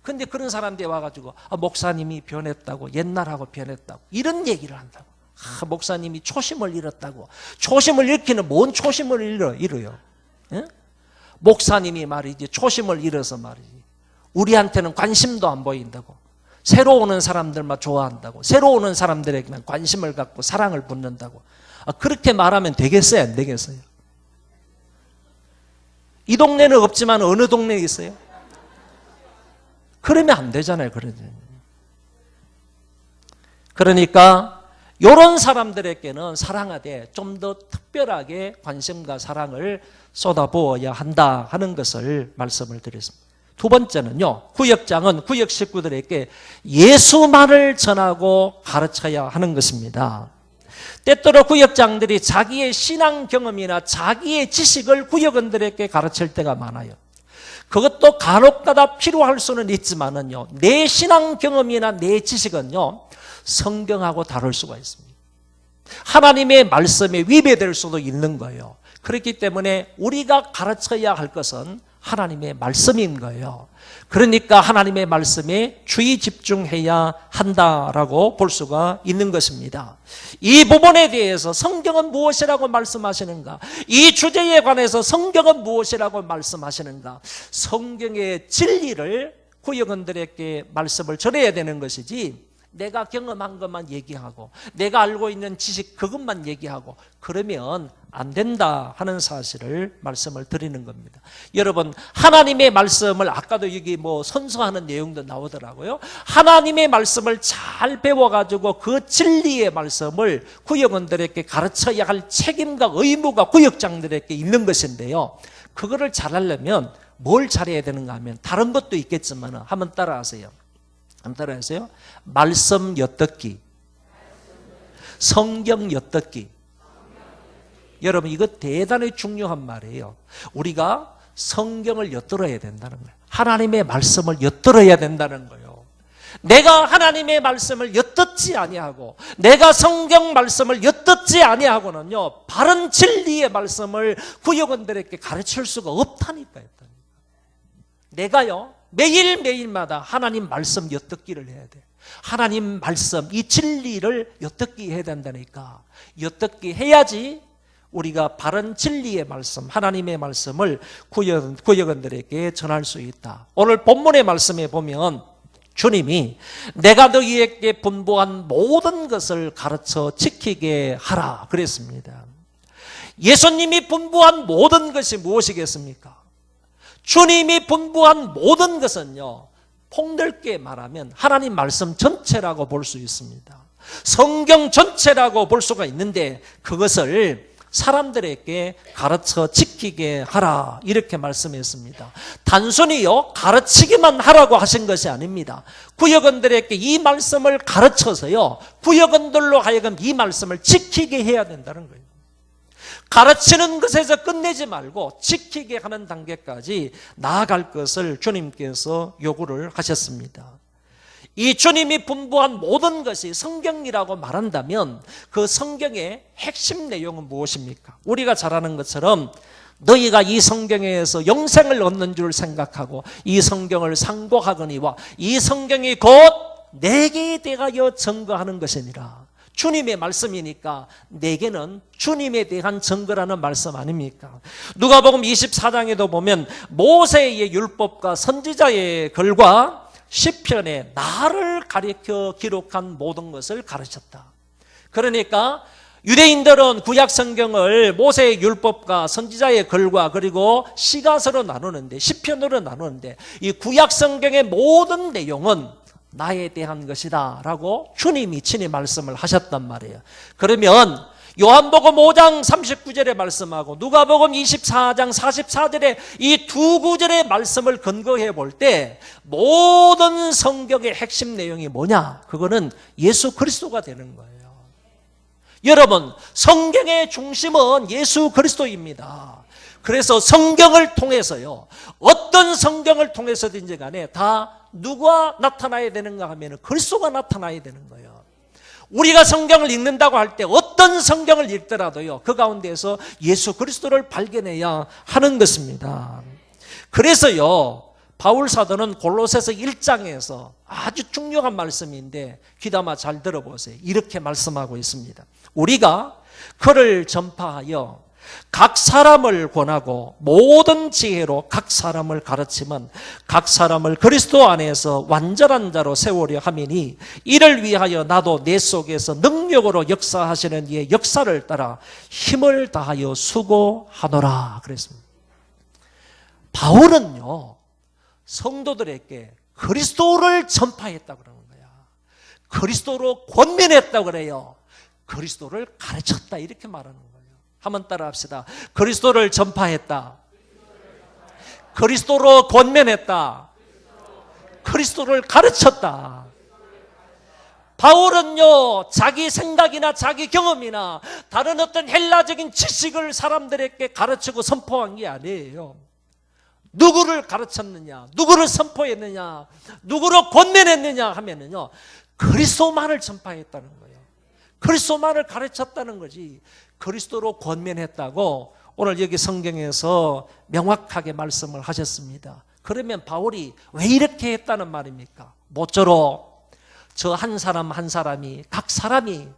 근데 그런 사람들이 와가지고 목사님이 변했다고, 옛날하고 변했다고 이런 얘기를 한다고. 목사님이 초심을 잃었다고. 초심을 잃기는 뭔 초심을 잃어요? 예? 목사님이 말이지 초심을 잃어서 말이지 우리한테는 관심도 안 보인다고. 새로 오는 사람들만 좋아한다고. 새로 오는 사람들에게만 관심을 갖고 사랑을 붓는다고. 그렇게 말하면 되겠어요? 안 되겠어요? 이 동네는 없지만 어느 동네에 있어요? 그러면 안 되잖아요. 그러니까 이런 사람들에게는 사랑하되 좀 더 특별하게 관심과 사랑을 쏟아부어야 한다 하는 것을 말씀을 드렸습니다. 두 번째는요, 구역장은 구역 식구들에게 예수만을 전하고 가르쳐야 하는 것입니다. 때때로 구역장들이 자기의 신앙 경험이나 자기의 지식을 구역원들에게 가르칠 때가 많아요. 그것도 간혹가다 필요할 수는 있지만은요, 내 신앙 경험이나 내 지식은요, 성경하고 다를 수가 있습니다. 하나님의 말씀에 위배될 수도 있는 거예요. 그렇기 때문에 우리가 가르쳐야 할 것은 하나님의 말씀인 거예요. 그러니까 하나님의 말씀에 주의 집중해야 한다라고 볼 수가 있는 것입니다. 이 부분에 대해서 성경은 무엇이라고 말씀하시는가? 이 주제에 관해서 성경은 무엇이라고 말씀하시는가? 성경의 진리를 구역원들에게 말씀을 전해야 되는 것이지, 내가 경험한 것만 얘기하고 내가 알고 있는 지식 그것만 얘기하고 그러면 안 된다 하는 사실을 말씀을 드리는 겁니다. 여러분, 하나님의 말씀을, 아까도 여기 뭐 선서하는 내용도 나오더라고요. 하나님의 말씀을 잘 배워가지고 그 진리의 말씀을 구역원들에게 가르쳐야 할 책임과 의무가 구역장들에게 있는 것인데요, 그거를 잘하려면 뭘 잘해야 되는가 하면 다른 것도 있겠지만 한번 따라하세요. 한번 따라하세요. 말씀 엿듣기, 성경 엿듣기. 여러분, 이거 대단히 중요한 말이에요. 우리가 성경을 엿들어야 된다는 거예요. 하나님의 말씀을 엿들어야 된다는 거예요. 내가 하나님의 말씀을 엿듣지 아니하고 내가 성경 말씀을 엿듣지 아니하고는요, 바른 진리의 말씀을 구역원들에게 가르칠 수가 없다니까요. 내가요, 매일매일마다 하나님 말씀 엿듣기를 해야 돼. 하나님 말씀, 이 진리를 엿듣기 해야 된다니까. 엿듣기 해야지 우리가 바른 진리의 말씀, 하나님의 말씀을 구역원들에게 전할 수 있다. 오늘 본문의 말씀에 보면 주님이 내가 너희에게 분부한 모든 것을 가르쳐 지키게 하라 그랬습니다. 예수님이 분부한 모든 것이 무엇이겠습니까? 주님이 분부한 모든 것은요, 폭넓게 말하면 하나님 말씀 전체라고 볼 수 있습니다. 성경 전체라고 볼 수가 있는데 그것을 사람들에게 가르쳐 지키게 하라 이렇게 말씀했습니다. 단순히요, 가르치기만 하라고 하신 것이 아닙니다. 구역원들에게 이 말씀을 가르쳐서요, 구역원들로 하여금 이 말씀을 지키게 해야 된다는 거예요. 가르치는 것에서 끝내지 말고 지키게 하는 단계까지 나아갈 것을 주님께서 요구를 하셨습니다. 이 주님이 분부한 모든 것이 성경이라고 말한다면 그 성경의 핵심 내용은 무엇입니까? 우리가 잘 아는 것처럼 너희가 이 성경에서 영생을 얻는 줄 생각하고 이 성경을 상고하거니와 이 성경이 곧 내게 대하여 증거하는 것이니라. 주님의 말씀이니까 내게는 주님에 대한 증거라는 말씀 아닙니까? 누가복음 24장에도 보면 모세의 율법과 선지자의 글과 시편에 나를 가리켜 기록한 모든 것을 가르쳤다. 그러니까 유대인들은 구약 성경을 모세의 율법과 선지자의 글과 그리고 시가서로 나누는데, 시편으로 나누는데, 이 구약 성경의 모든 내용은 나에 대한 것이다 라고 주님이 친히 말씀을 하셨단 말이에요. 그러면 요한복음 5장 39절의 말씀하고 누가복음 24장 44절의 이 두 구절의 말씀을 근거해 볼 때 모든 성경의 핵심 내용이 뭐냐? 그거는 예수 그리스도가 되는 거예요. 여러분, 성경의 중심은 예수 그리스도입니다. 그래서 성경을 통해서요, 어떤 성경을 통해서든지 간에 다 누가 나타나야 되는가 하면 그리스도가 나타나야 되는 거예요. 우리가 성경을 읽는다고 할 때 어떤 성경을 읽더라도요, 그 가운데에서 예수 그리스도를 발견해야 하는 것입니다. 그래서요, 바울 사도는 골로새서 1장에서 아주 중요한 말씀인데 귀담아 잘 들어보세요. 이렇게 말씀하고 있습니다. 우리가 그를 전파하여 각 사람을 권하고 모든 지혜로 각 사람을 가르치면 각 사람을 그리스도 안에서 완전한 자로 세우려 함이니 이를 위하여 나도 내 속에서 능력으로 역사하시는 이의 역사를 따라 힘을 다하여 수고하노라 그랬습니다. 바울은요, 성도들에게 그리스도를 전파했다고 그러는 거야. 그리스도로 권면했다고 그래요. 그리스도를 가르쳤다 이렇게 말하는 거예요. 한번 따라 합시다. 그리스도를 전파했다. 그리스도로 권면했다. 그리스도를 가르쳤다. 바울은요, 자기 생각이나 자기 경험이나 다른 어떤 헬라적인 지식을 사람들에게 가르치고 선포한 게 아니에요. 누구를 가르쳤느냐, 누구를 선포했느냐, 누구로 권면했느냐 하면은요, 그리스도만을 전파했다는 거예요. 그리스도만을 가르쳤다는 거지. 그리스도로 권면했다고 오늘 여기 성경에서 명확하게 말씀을 하셨습니다. 그러면 바울이 왜 이렇게 했다는 말입니까? 모쪼록 저 한 사람 한 사람이, 각 사람이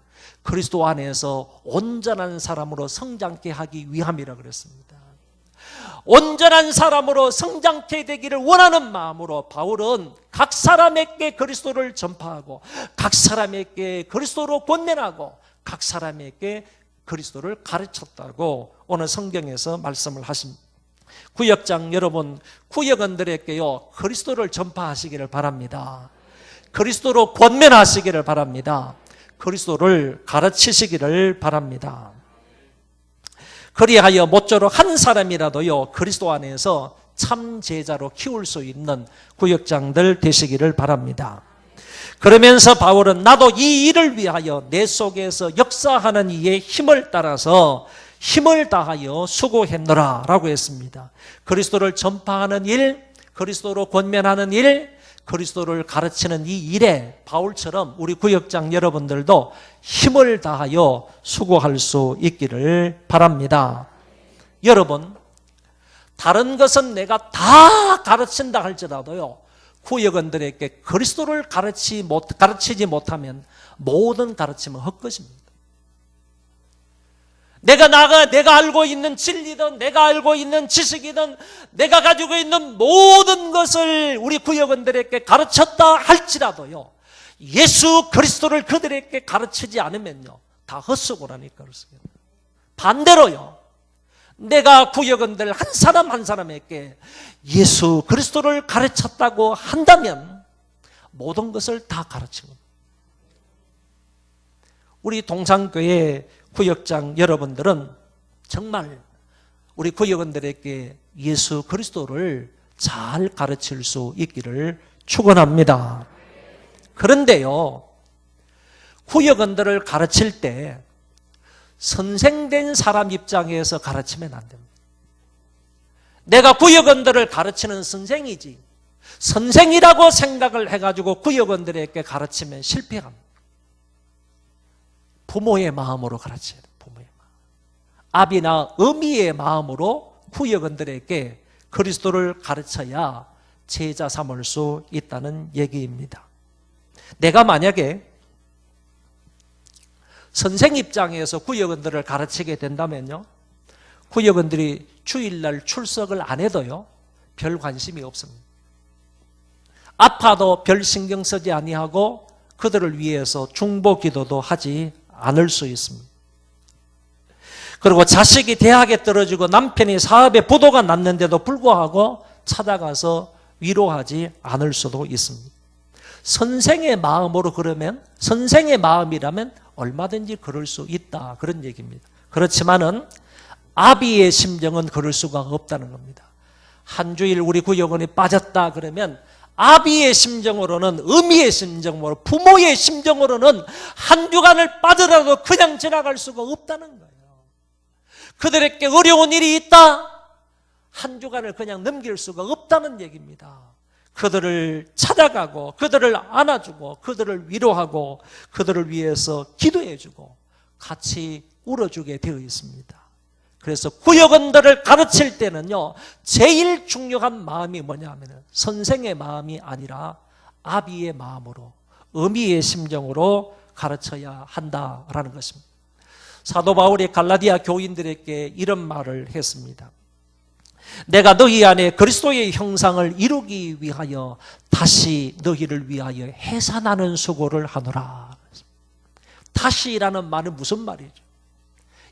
그리스도 안에서 온전한 사람으로 성장케 하기 위함이라 그랬습니다. 온전한 사람으로 성장케 되기를 원하는 마음으로 바울은 각 사람에게 그리스도를 전파하고, 각 사람에게 그리스도로 권면하고, 각 사람에게 그리스도를 가르쳤다고 오늘 성경에서 말씀을 하십니다. 구역장 여러분, 구역원들에게요 그리스도를 전파하시기를 바랍니다. 그리스도로 권면하시기를 바랍니다. 그리스도를 가르치시기를 바랍니다. 그리하여 모쪼록 한 사람이라도요 그리스도 안에서 참 제자로 키울 수 있는 구역장들 되시기를 바랍니다. 그러면서 바울은 나도 이 일을 위하여 내 속에서 역사하는 이의 힘을 따라서 힘을 다하여 수고했노라 라고 했습니다. 그리스도를 전파하는 일, 그리스도로 권면하는 일, 그리스도를 가르치는 이 일에 바울처럼 우리 구역장 여러분들도 힘을 다하여 수고할 수 있기를 바랍니다. 여러분, 다른 것은 내가 다 가르친다 할지라도요 구역원들에게 그리스도를 가르치지 못하면 모든 가르침은 헛것입니다. 내가 알고 있는 진리든 내가 알고 있는 지식이든 내가 가지고 있는 모든 것을 우리 구역원들에게 가르쳤다 할지라도요 예수 그리스도를 그들에게 가르치지 않으면요 다 헛수고라니까 그렇습니다. 반대로요 내가 구역원들 한 사람 한 사람에게 예수 그리스도를 가르쳤다고 한다면 모든 것을 다 가르친 겁니다. 우리 동산교회 구역장 여러분들은 정말 우리 구역원들에게 예수 그리스도를 잘 가르칠 수 있기를 축원합니다. 그런데요 구역원들을 가르칠 때 선생된 사람 입장에서 가르치면 안 됩니다. 내가 구역원들을 가르치는 선생이지 선생이라고 생각을 해가지고 구역원들에게 가르치면 실패합니다. 부모의 마음으로 가르쳐야 돼요. 부모의 마음. 아비나 어미의 마음으로 구역원들에게 그리스도를 가르쳐야 제자 삼을 수 있다는 얘기입니다. 내가 만약에 선생 입장에서 구역원들을 가르치게 된다면요 구역원들이 주일날 출석을 안 해도요 별 관심이 없습니다. 아파도 별 신경 쓰지 아니하고 그들을 위해서 중보 기도도 하지 않을 수 있습니다. 그리고 자식이 대학에 떨어지고 남편이 사업에 부도가 났는데도 불구하고 찾아가서 위로하지 않을 수도 있습니다. 선생의 마음으로 그러면 선생의 마음이라면 얼마든지 그럴 수 있다 그런 얘기입니다. 그렇지만은 아비의 심정은 그럴 수가 없다는 겁니다. 한 주일 우리 구역원이 빠졌다 그러면 아비의 심정으로는 어미의 심정으로 부모의 심정으로는 한 주간을 빠져라도 그냥 지나갈 수가 없다는 거예요. 그들에게 어려운 일이 있다 한 주간을 그냥 넘길 수가 없다는 얘기입니다. 그들을 찾아가고 그들을 안아주고 그들을 위로하고 그들을 위해서 기도해주고 같이 울어주게 되어 있습니다. 그래서 구역원들을 가르칠 때는요 제일 중요한 마음이 뭐냐면 선생의 마음이 아니라 아비의 마음으로 어미의 심정으로 가르쳐야 한다라는 것입니다. 사도 바울이 갈라디아 교인들에게 이런 말을 했습니다. 내가 너희 안에 그리스도의 형상을 이루기 위하여 다시 너희를 위하여 해산하는 수고를 하노라. 다시라는 말은 무슨 말이죠?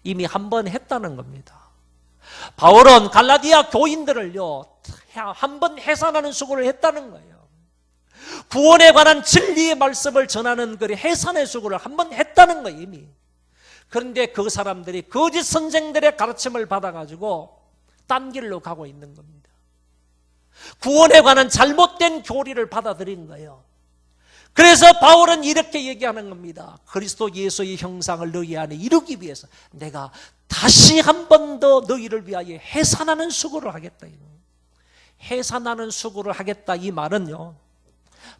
이미 한 번 했다는 겁니다. 바울은 갈라디아 교인들을요 한 번 해산하는 수고를 했다는 거예요. 구원에 관한 진리의 말씀을 전하는 그 해산의 수고를 한 번 했다는 거예요 이미. 그런데 그 사람들이 거짓 선생들의 가르침을 받아가지고 딴 길로 가고 있는 겁니다. 구원에 관한 잘못된 교리를 받아들인 거예요. 그래서 바울은 이렇게 얘기하는 겁니다. 그리스도 예수의 형상을 너희 안에 이루기 위해서 내가 다시 한 번 더 너희를 위하여 해산하는 수고를 하겠다. 해산하는 수고를 하겠다 이 말은요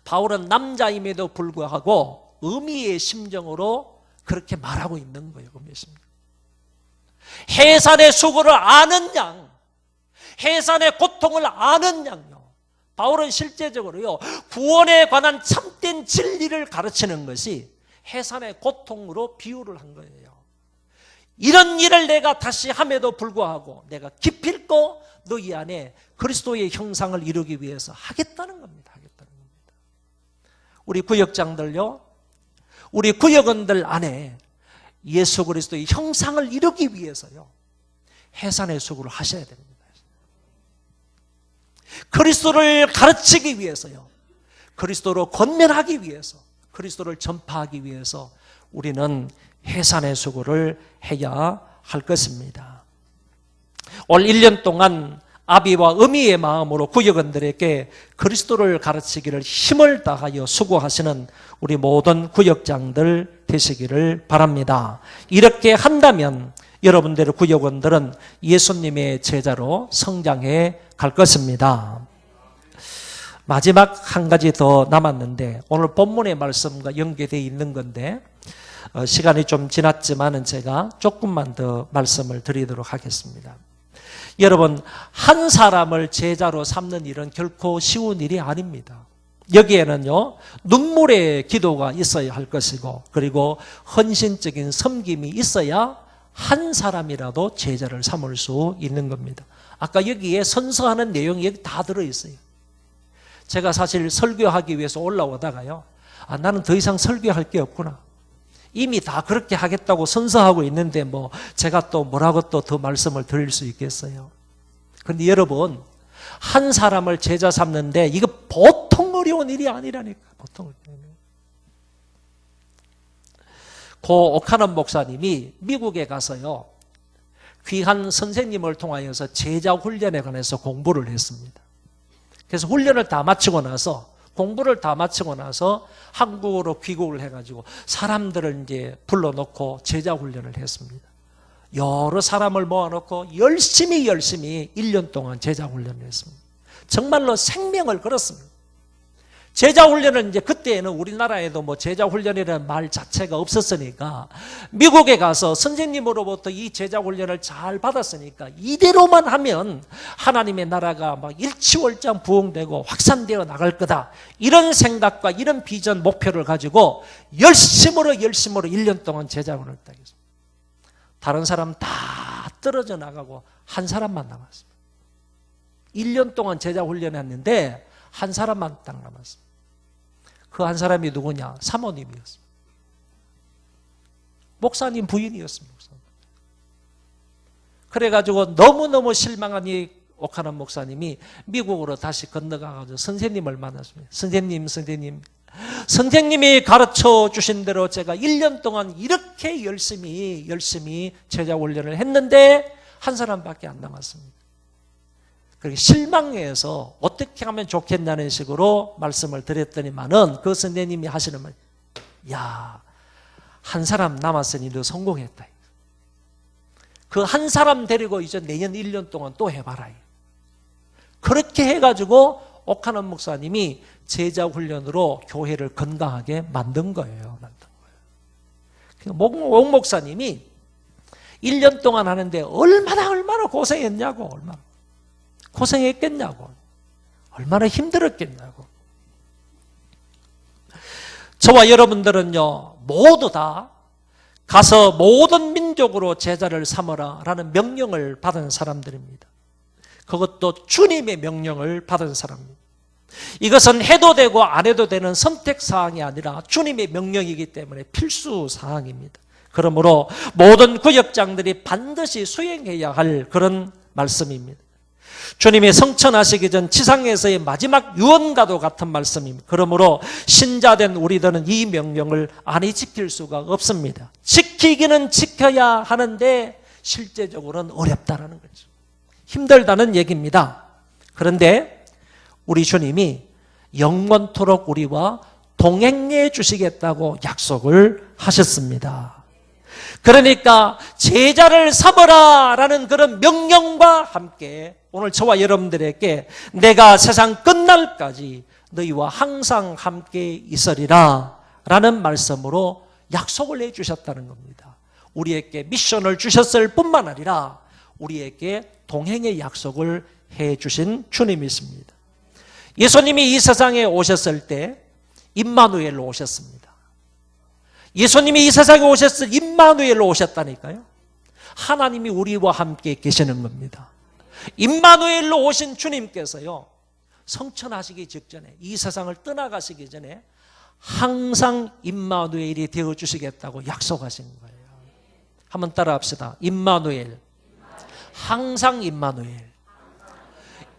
바울은 남자임에도 불구하고 어미의 심정으로 그렇게 말하고 있는 거예요. 해산의 수고를 아는 양, 해산의 고통을 아는 양요. 바울은 실제적으로요, 구원에 관한 참된 진리를 가르치는 것이 해산의 고통으로 비유를 한 거예요. 이런 일을 내가 다시 함에도 불구하고 내가 기필코 너희 안에 그리스도의 형상을 이루기 위해서 하겠다는 겁니다. 하겠다는 겁니다. 우리 구역장들요, 우리 구역원들 안에 예수 그리스도의 형상을 이루기 위해서요, 해산의 수고를 하셔야 됩니다. 그리스도를 가르치기 위해서요, 그리스도로 권면하기 위해서, 그리스도를 전파하기 위해서 우리는 해산의 수고를 해야 할 것입니다. 올 1년 동안 아비와 어미의 마음으로 구역원들에게 그리스도를 가르치기를 힘을 다하여 수고하시는 우리 모든 구역장들 되시기를 바랍니다. 이렇게 한다면 여러분들의 구역원들은 예수님의 제자로 성장해 갈 것입니다. 마지막 한 가지 더 남았는데, 오늘 본문의 말씀과 연계되어 있는 건데 시간이 좀 지났지만은 제가 조금만 더 말씀을 드리도록 하겠습니다. 여러분, 한 사람을 제자로 삼는 일은 결코 쉬운 일이 아닙니다. 여기에는요, 눈물의 기도가 있어야 할 것이고, 그리고 헌신적인 섬김이 있어야 한 사람이라도 제자를 삼을 수 있는 겁니다. 아까 여기에 선서하는 내용이 여기 다 들어있어요. 제가 사실 설교하기 위해서 올라오다가요, 나는 더 이상 설교할 게 없구나, 이미 다 그렇게 하겠다고 선서하고 있는데 뭐 제가 또 뭐라고 또 더 말씀을 드릴 수 있겠어요. 그런데 여러분, 한 사람을 제자 삼는데 이거 보통 어려운 일이 아니라니까. 보통 어려운 일. 고 오카넌 목사님이 미국에 가서요, 귀한 선생님을 통하여서 제자 훈련에 관해서 공부를 했습니다. 그래서 훈련을 다 마치고 나서, 공부를 다 마치고 나서 한국으로 귀국을 해가지고 사람들을 이제 불러놓고 제자 훈련을 했습니다. 여러 사람을 모아놓고 열심히 1년 동안 제자 훈련을 했습니다. 정말로 생명을 걸었습니다. 제자 훈련은 이제 그때에는 우리나라에도 뭐 제자 훈련이라는 말 자체가 없었으니까, 미국에 가서 선생님으로부터 이 제자 훈련을 잘 받았으니까 이대로만 하면 하나님의 나라가 막 일치월장 부흥되고 확산되어 나갈 거다, 이런 생각과 이런 비전 목표를 가지고 열심으로 1년 동안 제자 훈련을 했습니다. 다른 사람 다 떨어져 나가고 한 사람만 남았습니다. 1년 동안 제자 훈련했는데 한 사람만 딱 남았습니다. 그 한 사람이 누구냐? 사모님이었습니다. 목사님 부인이었습니다. 그래가지고 너무너무 실망한 이 오카넌 목사님이 미국으로 다시 건너가가지고 선생님을 만났습니다. 선생님이 가르쳐 주신 대로 제가 1년 동안 이렇게 열심히 제자 훈련을 했는데 한 사람밖에 안 남았습니다. 그렇게 실망해서 어떻게 하면 좋겠냐는 식으로 말씀을 드렸더니만은 그 선생님이 하시는 말, 야, 한 사람 남았으니 너 성공했다. 그 한 사람 데리고 이제 내년 1년 동안 또 해봐라. 그렇게 해가지고 오카넌 목사님이 제자 훈련으로 교회를 건강하게 만든 거예요. 옥 목사님이 1년 동안 하는데 얼마나 고생했냐고, 얼마나 고생했겠냐고, 얼마나 힘들었겠냐고. 저와 여러분들은요, 모두 다 가서 모든 민족으로 제자를 삼으라 라는 명령을 받은 사람들입니다. 그것도 주님의 명령을 받은 사람입니다. 이것은 해도 되고 안 해도 되는 선택사항이 아니라 주님의 명령이기 때문에 필수사항입니다. 그러므로 모든 구역장들이 반드시 수행해야 할 그런 말씀입니다. 주님이 성천하시기 전 지상에서의 마지막 유언과도 같은 말씀입니다. 그러므로 신자된 우리들은 이 명령을 안 지킬 수가 없습니다. 지키기는 지켜야 하는데 실제적으로는 어렵다는 거죠. 힘들다는 얘기입니다. 그런데 우리 주님이 영원토록 우리와 동행해 주시겠다고 약속을 하셨습니다. 그러니까 제자를 삼으라 라는 그런 명령과 함께 오늘 저와 여러분들에게 내가 세상 끝날까지 너희와 항상 함께 있으리라 라는 말씀으로 약속을 해 주셨다는 겁니다. 우리에게 미션을 주셨을 뿐만 아니라 우리에게 동행의 약속을 해주신 주님이십니다. 예수님이 이 세상에 오셨을 때 임마누엘로 오셨습니다. 예수님이 이 세상에 오셨을 때 임마누엘로 오셨다니까요. 하나님이 우리와 함께 계시는 겁니다. 임마누엘로 오신 주님께서요, 성천하시기 직전에, 이 세상을 떠나가시기 전에 항상 임마누엘이 되어주시겠다고 약속하신 거예요. 한번 따라합시다. 임마누엘. 항상 임마누엘.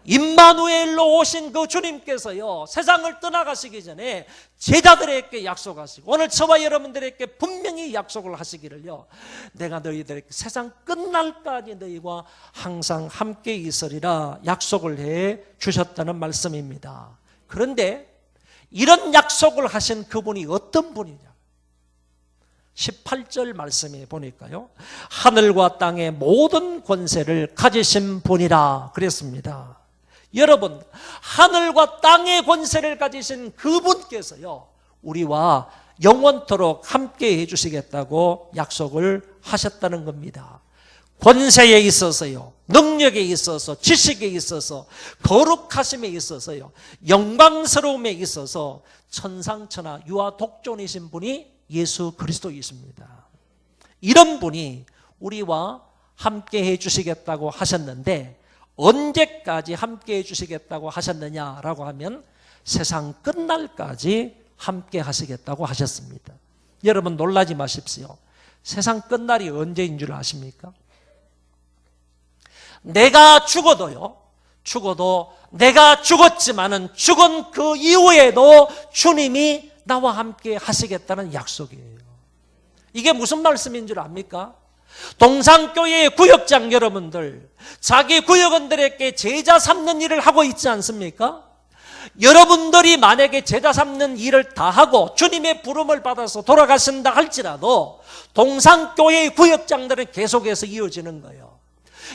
임마누엘로 오신 그 주님께서요, 세상을 떠나가시기 전에 제자들에게 약속하시고 오늘 저와 여러분들에게 분명히 약속을 하시기를요, 내가 너희들에게 세상 끝날까지 너희와 항상 함께 있으리라 약속을 해 주셨다는 말씀입니다. 그런데 이런 약속을 하신 그분이 어떤 분이냐? 18절 말씀에 보니까요, 하늘과 땅의 모든 권세를 가지신 분이라 그랬습니다. 여러분, 하늘과 땅의 권세를 가지신 그분께서요, 우리와 영원토록 함께 해주시겠다고 약속을 하셨다는 겁니다. 권세에 있어서요, 능력에 있어서, 지식에 있어서, 거룩하심에 있어서요, 영광스러움에 있어서 천상천하 유아 독존이신 분이 예수 그리스도이십니다. 이런 분이 우리와 함께 해주시겠다고 하셨는데 언제까지 함께 해주시겠다고 하셨느냐라고 하면 세상 끝날까지 함께 하시겠다고 하셨습니다. 여러분 놀라지 마십시오. 세상 끝날이 언제인 줄 아십니까? 내가 죽어도 내가 죽었지만은 죽은 그 이후에도 주님이 나와 함께 하시겠다는 약속이에요. 이게 무슨 말씀인 줄 압니까? 동산교회의 구역장 여러분들, 자기 구역원들에게 제자 삼는 일을 하고 있지 않습니까? 여러분들이 만약에 제자 삼는 일을 다 하고 주님의 부름을 받아서 돌아가신다 할지라도 동산교회의 구역장들은 계속해서 이어지는 거예요.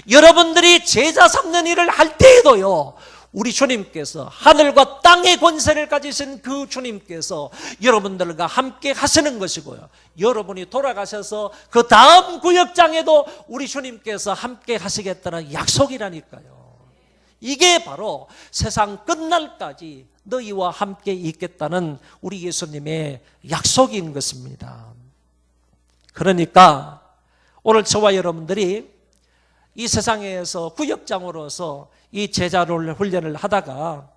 여러분들이 제자 삼는 일을 할 때에도요, 우리 주님께서, 하늘과 땅의 권세를 가지신 그 주님께서 여러분들과 함께 하시는 것이고요, 여러분이 돌아가셔서 그 다음 구역장에도 우리 주님께서 함께 하시겠다는 약속이라니까요. 이게 바로 세상 끝날까지 너희와 함께 있겠다는 우리 예수님의 약속인 것입니다. 그러니까 오늘 저와 여러분들이 이 세상에서 구역장으로서 이 제자를 훈련을 하다가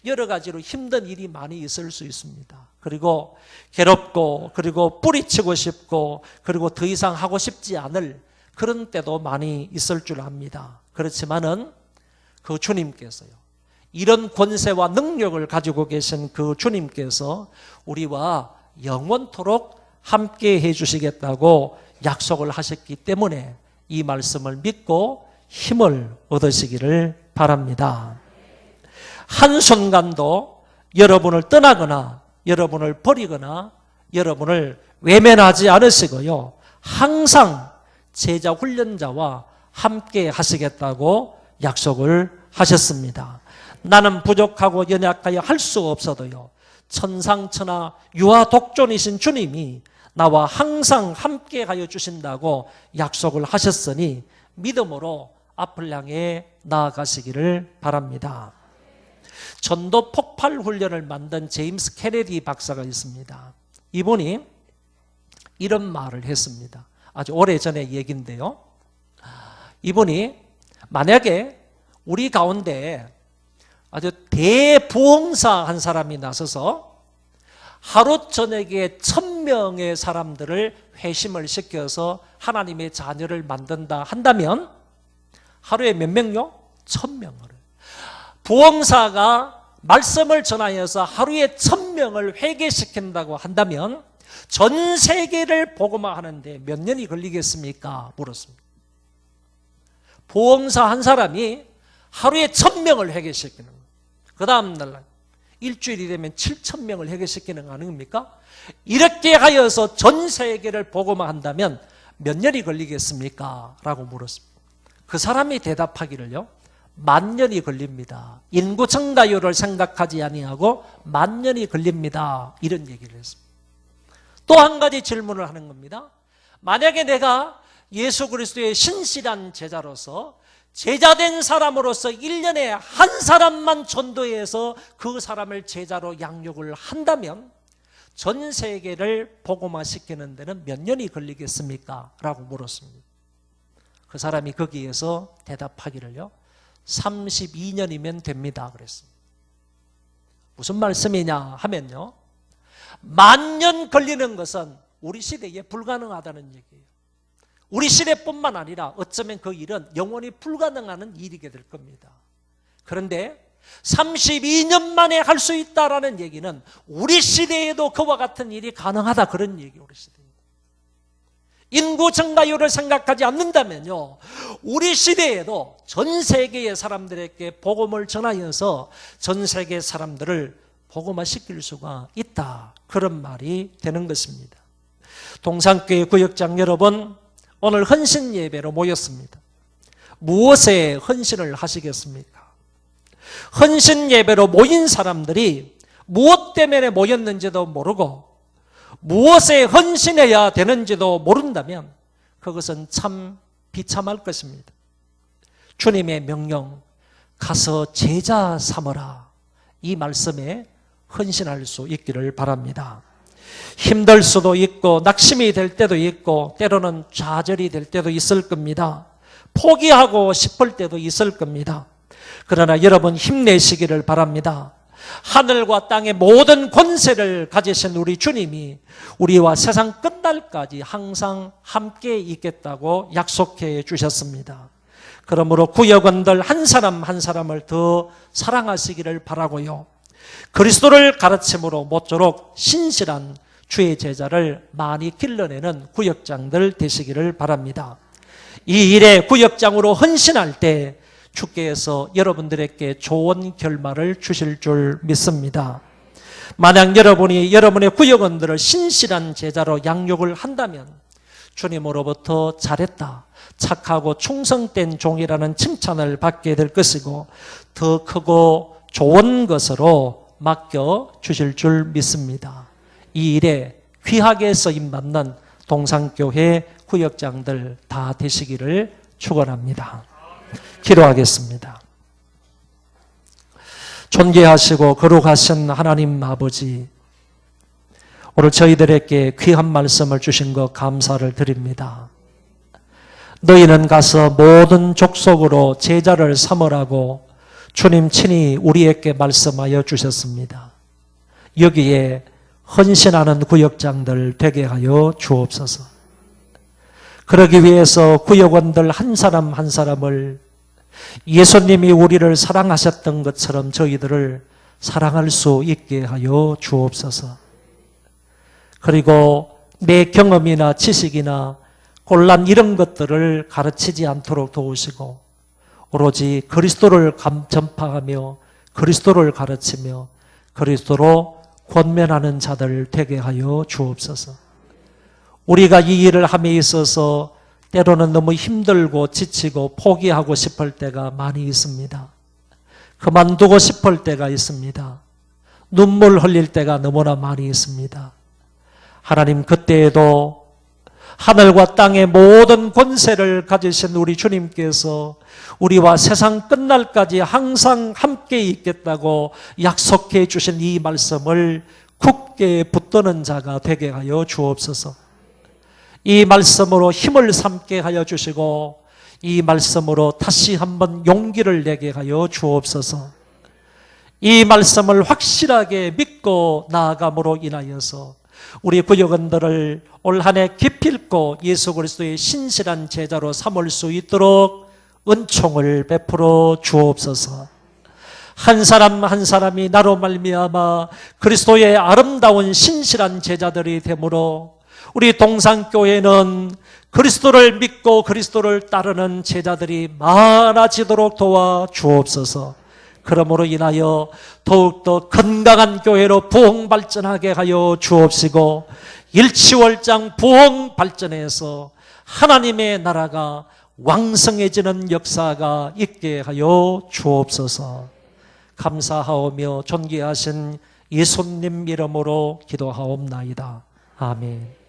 여러 가지로 힘든 일이 많이 있을 수 있습니다. 그리고 괴롭고, 그리고 뿌리치고 싶고, 그리고 더 이상 하고 싶지 않을 그런 때도 많이 있을 줄 압니다. 그렇지만은 그 주님께서요, 이런 권세와 능력을 가지고 계신 그 주님께서 우리와 영원토록 함께 해주시겠다고 약속을 하셨기 때문에 이 말씀을 믿고 힘을 얻으시기를 바랍니다. 한순간도 여러분을 떠나거나 여러분을 버리거나 여러분을 외면하지 않으시고요, 항상 제자 훈련자와 함께 하시겠다고 약속을 하셨습니다. 나는 부족하고 연약하여 할 수 없어도요, 천상천하 유아 독존이신 주님이 나와 항상 함께 하여 주신다고 약속을 하셨으니 믿음으로 앞을 향해 나아가시기를 바랍니다. 전도 폭발 훈련을 만든 제임스 케네디 박사가 있습니다. 이분이 이런 말을 했습니다. 아주 오래전의 얘기인데요, 이분이 만약에 우리 가운데 아주 대부흥사 한 사람이 나서서 하루 저녁에 1000명의 사람들을 회심을 시켜서 하나님의 자녀를 만든다 한다면 하루에 몇 명요? 1000명을. 부흥사가 말씀을 전하여서 하루에 1000명을 회개시킨다고 한다면 전 세계를 복음화하는데 몇 년이 걸리겠습니까? 물었습니다. 부흥사 한 사람이 하루에 1000명을 회개시키는 거예요. 그 다음 날 일주일이 되면 7000명을 회개시키는 거 아닙니까? 이렇게 하여서 전 세계를 복음화한다면 몇 년이 걸리겠습니까? 라고 물었습니다. 그 사람이 대답하기를요, 10,000년이 걸립니다. 인구 증가율을 생각하지 아니하고 10,000년이 걸립니다. 이런 얘기를 했습니다. 또 한 가지 질문을 하는 겁니다. 만약에 내가 예수 그리스도의 신실한 제자로서 제자된 사람으로서 1년에 한 사람만 전도해서 그 사람을 제자로 양육을 한다면 전 세계를 복음화시키는 데는 몇 년이 걸리겠습니까? 라고 물었습니다. 그 사람이 거기에서 대답하기를요, 32년이면 됩니다 그랬습니다. 무슨 말씀이냐 하면요, 10,000년 걸리는 것은 우리 시대에 불가능하다는 얘기예요. 우리 시대뿐만 아니라 어쩌면 그 일은 영원히 불가능한 일이게 될 겁니다. 그런데 32년 만에 할 수 있다라는 얘기는 우리 시대에도 그와 같은 일이 가능하다, 그런 얘기예요. 우리 시대에 인구 증가율을 생각하지 않는다면요, 우리 시대에도 전 세계의 사람들에게 복음을 전하여서 전 세계 사람들을 복음화시킬 수가 있다, 그런 말이 되는 것입니다. 동산교회 구역장 여러분, 오늘 헌신 예배로 모였습니다. 무엇에 헌신을 하시겠습니까? 헌신 예배로 모인 사람들이 무엇 때문에 모였는지도 모르고 무엇에 헌신해야 되는지도 모른다면 그것은 참 비참할 것입니다. 주님의 명령, 가서 제자 삼으라, 이 말씀에 헌신할 수 있기를 바랍니다. 힘들 수도 있고 낙심이 될 때도 있고 때로는 좌절이 될 때도 있을 겁니다. 포기하고 싶을 때도 있을 겁니다. 그러나 여러분 힘내시기를 바랍니다. 하늘과 땅의 모든 권세를 가지신 우리 주님이 우리와 세상 끝날까지 항상 함께 있겠다고 약속해 주셨습니다. 그러므로 구역원들 한 사람 한 사람을 더 사랑하시기를 바라고요, 그리스도를 가르침으로 모쪼록 신실한 주의 제자를 많이 길러내는 구역장들 되시기를 바랍니다. 이 일에 구역장으로 헌신할 때 주께서 여러분들에게 좋은 결말을 주실 줄 믿습니다. 만약 여러분이 여러분의 구역원들을 신실한 제자로 양육을 한다면 주님으로부터 잘했다, 착하고 충성된 종이라는 칭찬을 받게 될 것이고 더 크고 좋은 것으로 맡겨 주실 줄 믿습니다. 이 일에 귀하게 쓰임받는 동산교회 구역장들 다 되시기를 축원합니다. 기도하겠습니다. 존귀하시고 거룩하신 하나님 아버지, 오늘 저희들에게 귀한 말씀을 주신 것 감사를 드립니다. 너희는 가서 모든 족속으로 제자를 삼으라고 주님 친히 우리에게 말씀하여 주셨습니다. 여기에 헌신하는 구역장들 되게 하여 주옵소서. 그러기 위해서 구역원들 한 사람 한 사람을 예수님이 우리를 사랑하셨던 것처럼 저희들을 사랑할 수 있게 하여 주옵소서. 그리고 내 경험이나 지식이나 곤란 이런 것들을 가르치지 않도록 도우시고 오로지 그리스도를 전파하며 그리스도를 가르치며 그리스도로 권면하는 자들 되게 하여 주옵소서. 우리가 이 일을 함에 있어서 때로는 너무 힘들고 지치고 포기하고 싶을 때가 많이 있습니다. 그만두고 싶을 때가 있습니다. 눈물 흘릴 때가 너무나 많이 있습니다. 하나님, 그때에도 하늘과 땅의 모든 권세를 가지신 우리 주님께서 우리와 세상 끝날까지 항상 함께 있겠다고 약속해 주신 이 말씀을 굳게 붙드는 자가 되게 하여 주옵소서. 이 말씀으로 힘을 삼게 하여 주시고 이 말씀으로 다시 한번 용기를 내게 하여 주옵소서. 이 말씀을 확실하게 믿고 나아감으로 인하여서 우리 구역원들을 올 한 해 기필코 예수 그리스도의 신실한 제자로 삼을 수 있도록 은총을 베풀어 주옵소서. 한 사람 한 사람이 나로 말미암아 그리스도의 아름다운 신실한 제자들이 되므로 우리 동산교회는 그리스도를 믿고 그리스도를 따르는 제자들이 많아지도록 도와 주옵소서. 그러므로 인하여 더욱더 건강한 교회로 부흥 발전하게 하여 주옵시고 일치월장 부흥 발전해서 하나님의 나라가 왕성해지는 역사가 있게 하여 주옵소서. 감사하오며 존귀하신 예수님 이름으로 기도하옵나이다. 아멘.